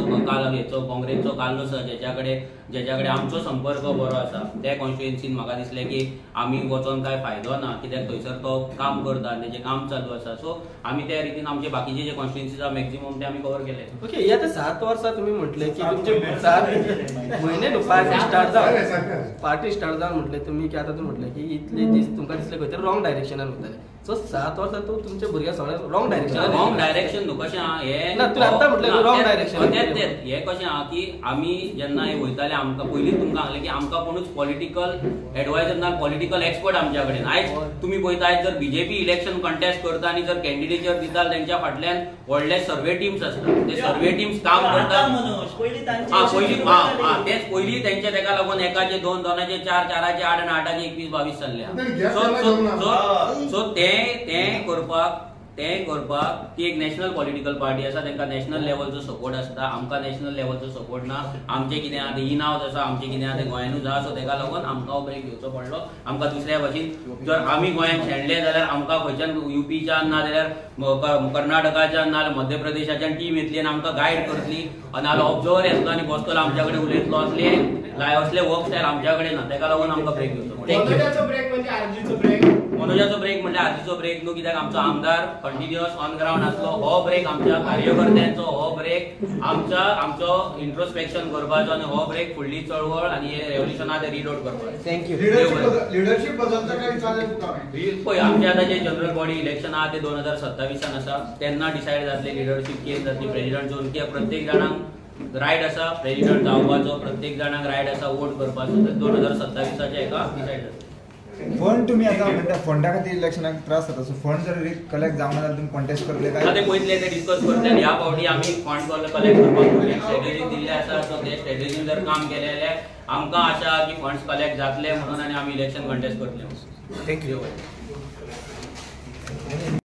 हेचो काँग्रेसचो काल्लो आसा, ज्याच्या कडेन आमचो संपर्क बरो आसा, त्या कॉन्स्टिट्युएन्सीन म्हाका दिसलें की आमी वचोन काय फायदो ना, कित्याक थंयसर तो काम करता, तेजें काम चालू आसा. सो आमी त्या रितीन आमचे बाकीचे जे कॉन्स्टिट्युएन्सीज आसा मॅक्झिमम ते आमी कव्हर केले. ओके, या 7 वर्सां तुम्ही म्हटले की तुमचे 7 म्हयने न्हू पार्टी स्टार्ट जावन म्हटले तुम्ही की आता तुम्ही म्हटले की इतले दीस तुमकां दिसले खंय तरी रॉंग डायरेक्शनान वताले. सो 7 वर्सां तूं तुमचे भुरगे सगळे रॉंग डायरेक्शन न्हू कशें आहा हे ना, तुवें आतां म्हटलें रॉंग डायरेक्शन. हे कशें आहा की आमी जेन्ना हे वयताले आमकां पयलींच तुमकां सांगलें की आमकां कोणूच पॉलिटिकल एडवायझर ना, पॉलिटिकल एक्सपर्ट आमच्या कडेन. आयज तुमी पळयता आयज जर बीजेपी इलेक्शन कंटेस्ट करता आनी जर कॅन्डिडेचर दिता तेंच्या फाटल्यान व्हडले सर्वे टीम्स आसता, ते सर्वे टीम्स काम करतात. तेच पयलीं तेंचे तेका लागून एकाचे 2, 2चे 4, 4चे 8 आनी 8चे 21, 22 जाल्ले. सो तें करपाक ती एक नॅशनल पॉलिटिकल पार्टी आसा, तांकां नॅशनल लेवलचो सपोर्ट आसता. आमकां नॅशनल लेवलचो सपोर्ट ना. आमचें कितें आहा तें इनावज आसा, आमचें कितें आहा तें गोंयानूच आहा. सो तेका लागून आमकां हो ब्रेक घेवचो पडलो. आमकां दुसऱ्या भाशेन जर आमी गोंयांत शेणले जाल्यार आमकां खंयच्यान युपीच्यान ना जाल्यार कर्नाटकाच्यान ना जाल्यार मध्य प्रदेशाच्यान टीम येतली आनी आमकां गायड करतली, नाल्यार ऑब्जर्वर येतलो आनी बसतलो आमच्या कडेन उलयतलो. असले वर्क स्टायल आमच्या कडेन ना. तेका लागून आमकां ब्रेक घेवचो पडलो. मनोजाचो ब्रेक म्हणजे आरजीचो ब्रेक. मनोजाचो ब्रेक म्हणजे आरजीचो ब्रेक न्हू, कित्याक आमचो आमदार कंटिन्युअस ऑन ग्राउंड आसलो. हो ब्रेक आमच्या कार्यकर्त्यांचो, हो ब्रेक आमचो इंट्रोस्पेक्शन करपाचो आनी हो ब्रेक फुडली चळवळ आनी हे रेव्होल्युशन आहा ते रिलोड करपाचो. थँक्यू. लिडरशिप बद्दलचं काय विचारलें तुका? पळय आमचे आतां जे जनरल बॉडी इलेक्शन आहा ते 2027 आसा. तेन्ना डिसायड जातले लिडरशिप चेंज जातली प्रेसिडेंट जोन, कित्याक प्रत्येक जाणांक रायट आसा प्रेसिडेंट जावपाचो, प्रत्येक जाणांक रायट आसा वोट करपाचो. 2027 हेका डिसायड जातले. फंड तुम्ही आता म्हणता फंडा खातीर इलेक्शनाक त्रास जाता, सो फंड जर कलेक्ट जावना जाल्यार तुम्ही कॉन्टेस्ट करतले काय? ते पयतले ते डिस्कस करतले. ह्या फावटी आमी फंड कलेक्ट करपाक स्ट्रॅटेजी दिल्ले आसा. सो ते स्ट्रॅटेजीन जर काम केलें जाल्यार आमकां आशा आहा की फंड्स कलेक्ट जातले म्हणून आनी आमी इलेक्शन कॉन्टेस्ट करतले. थँक्यू.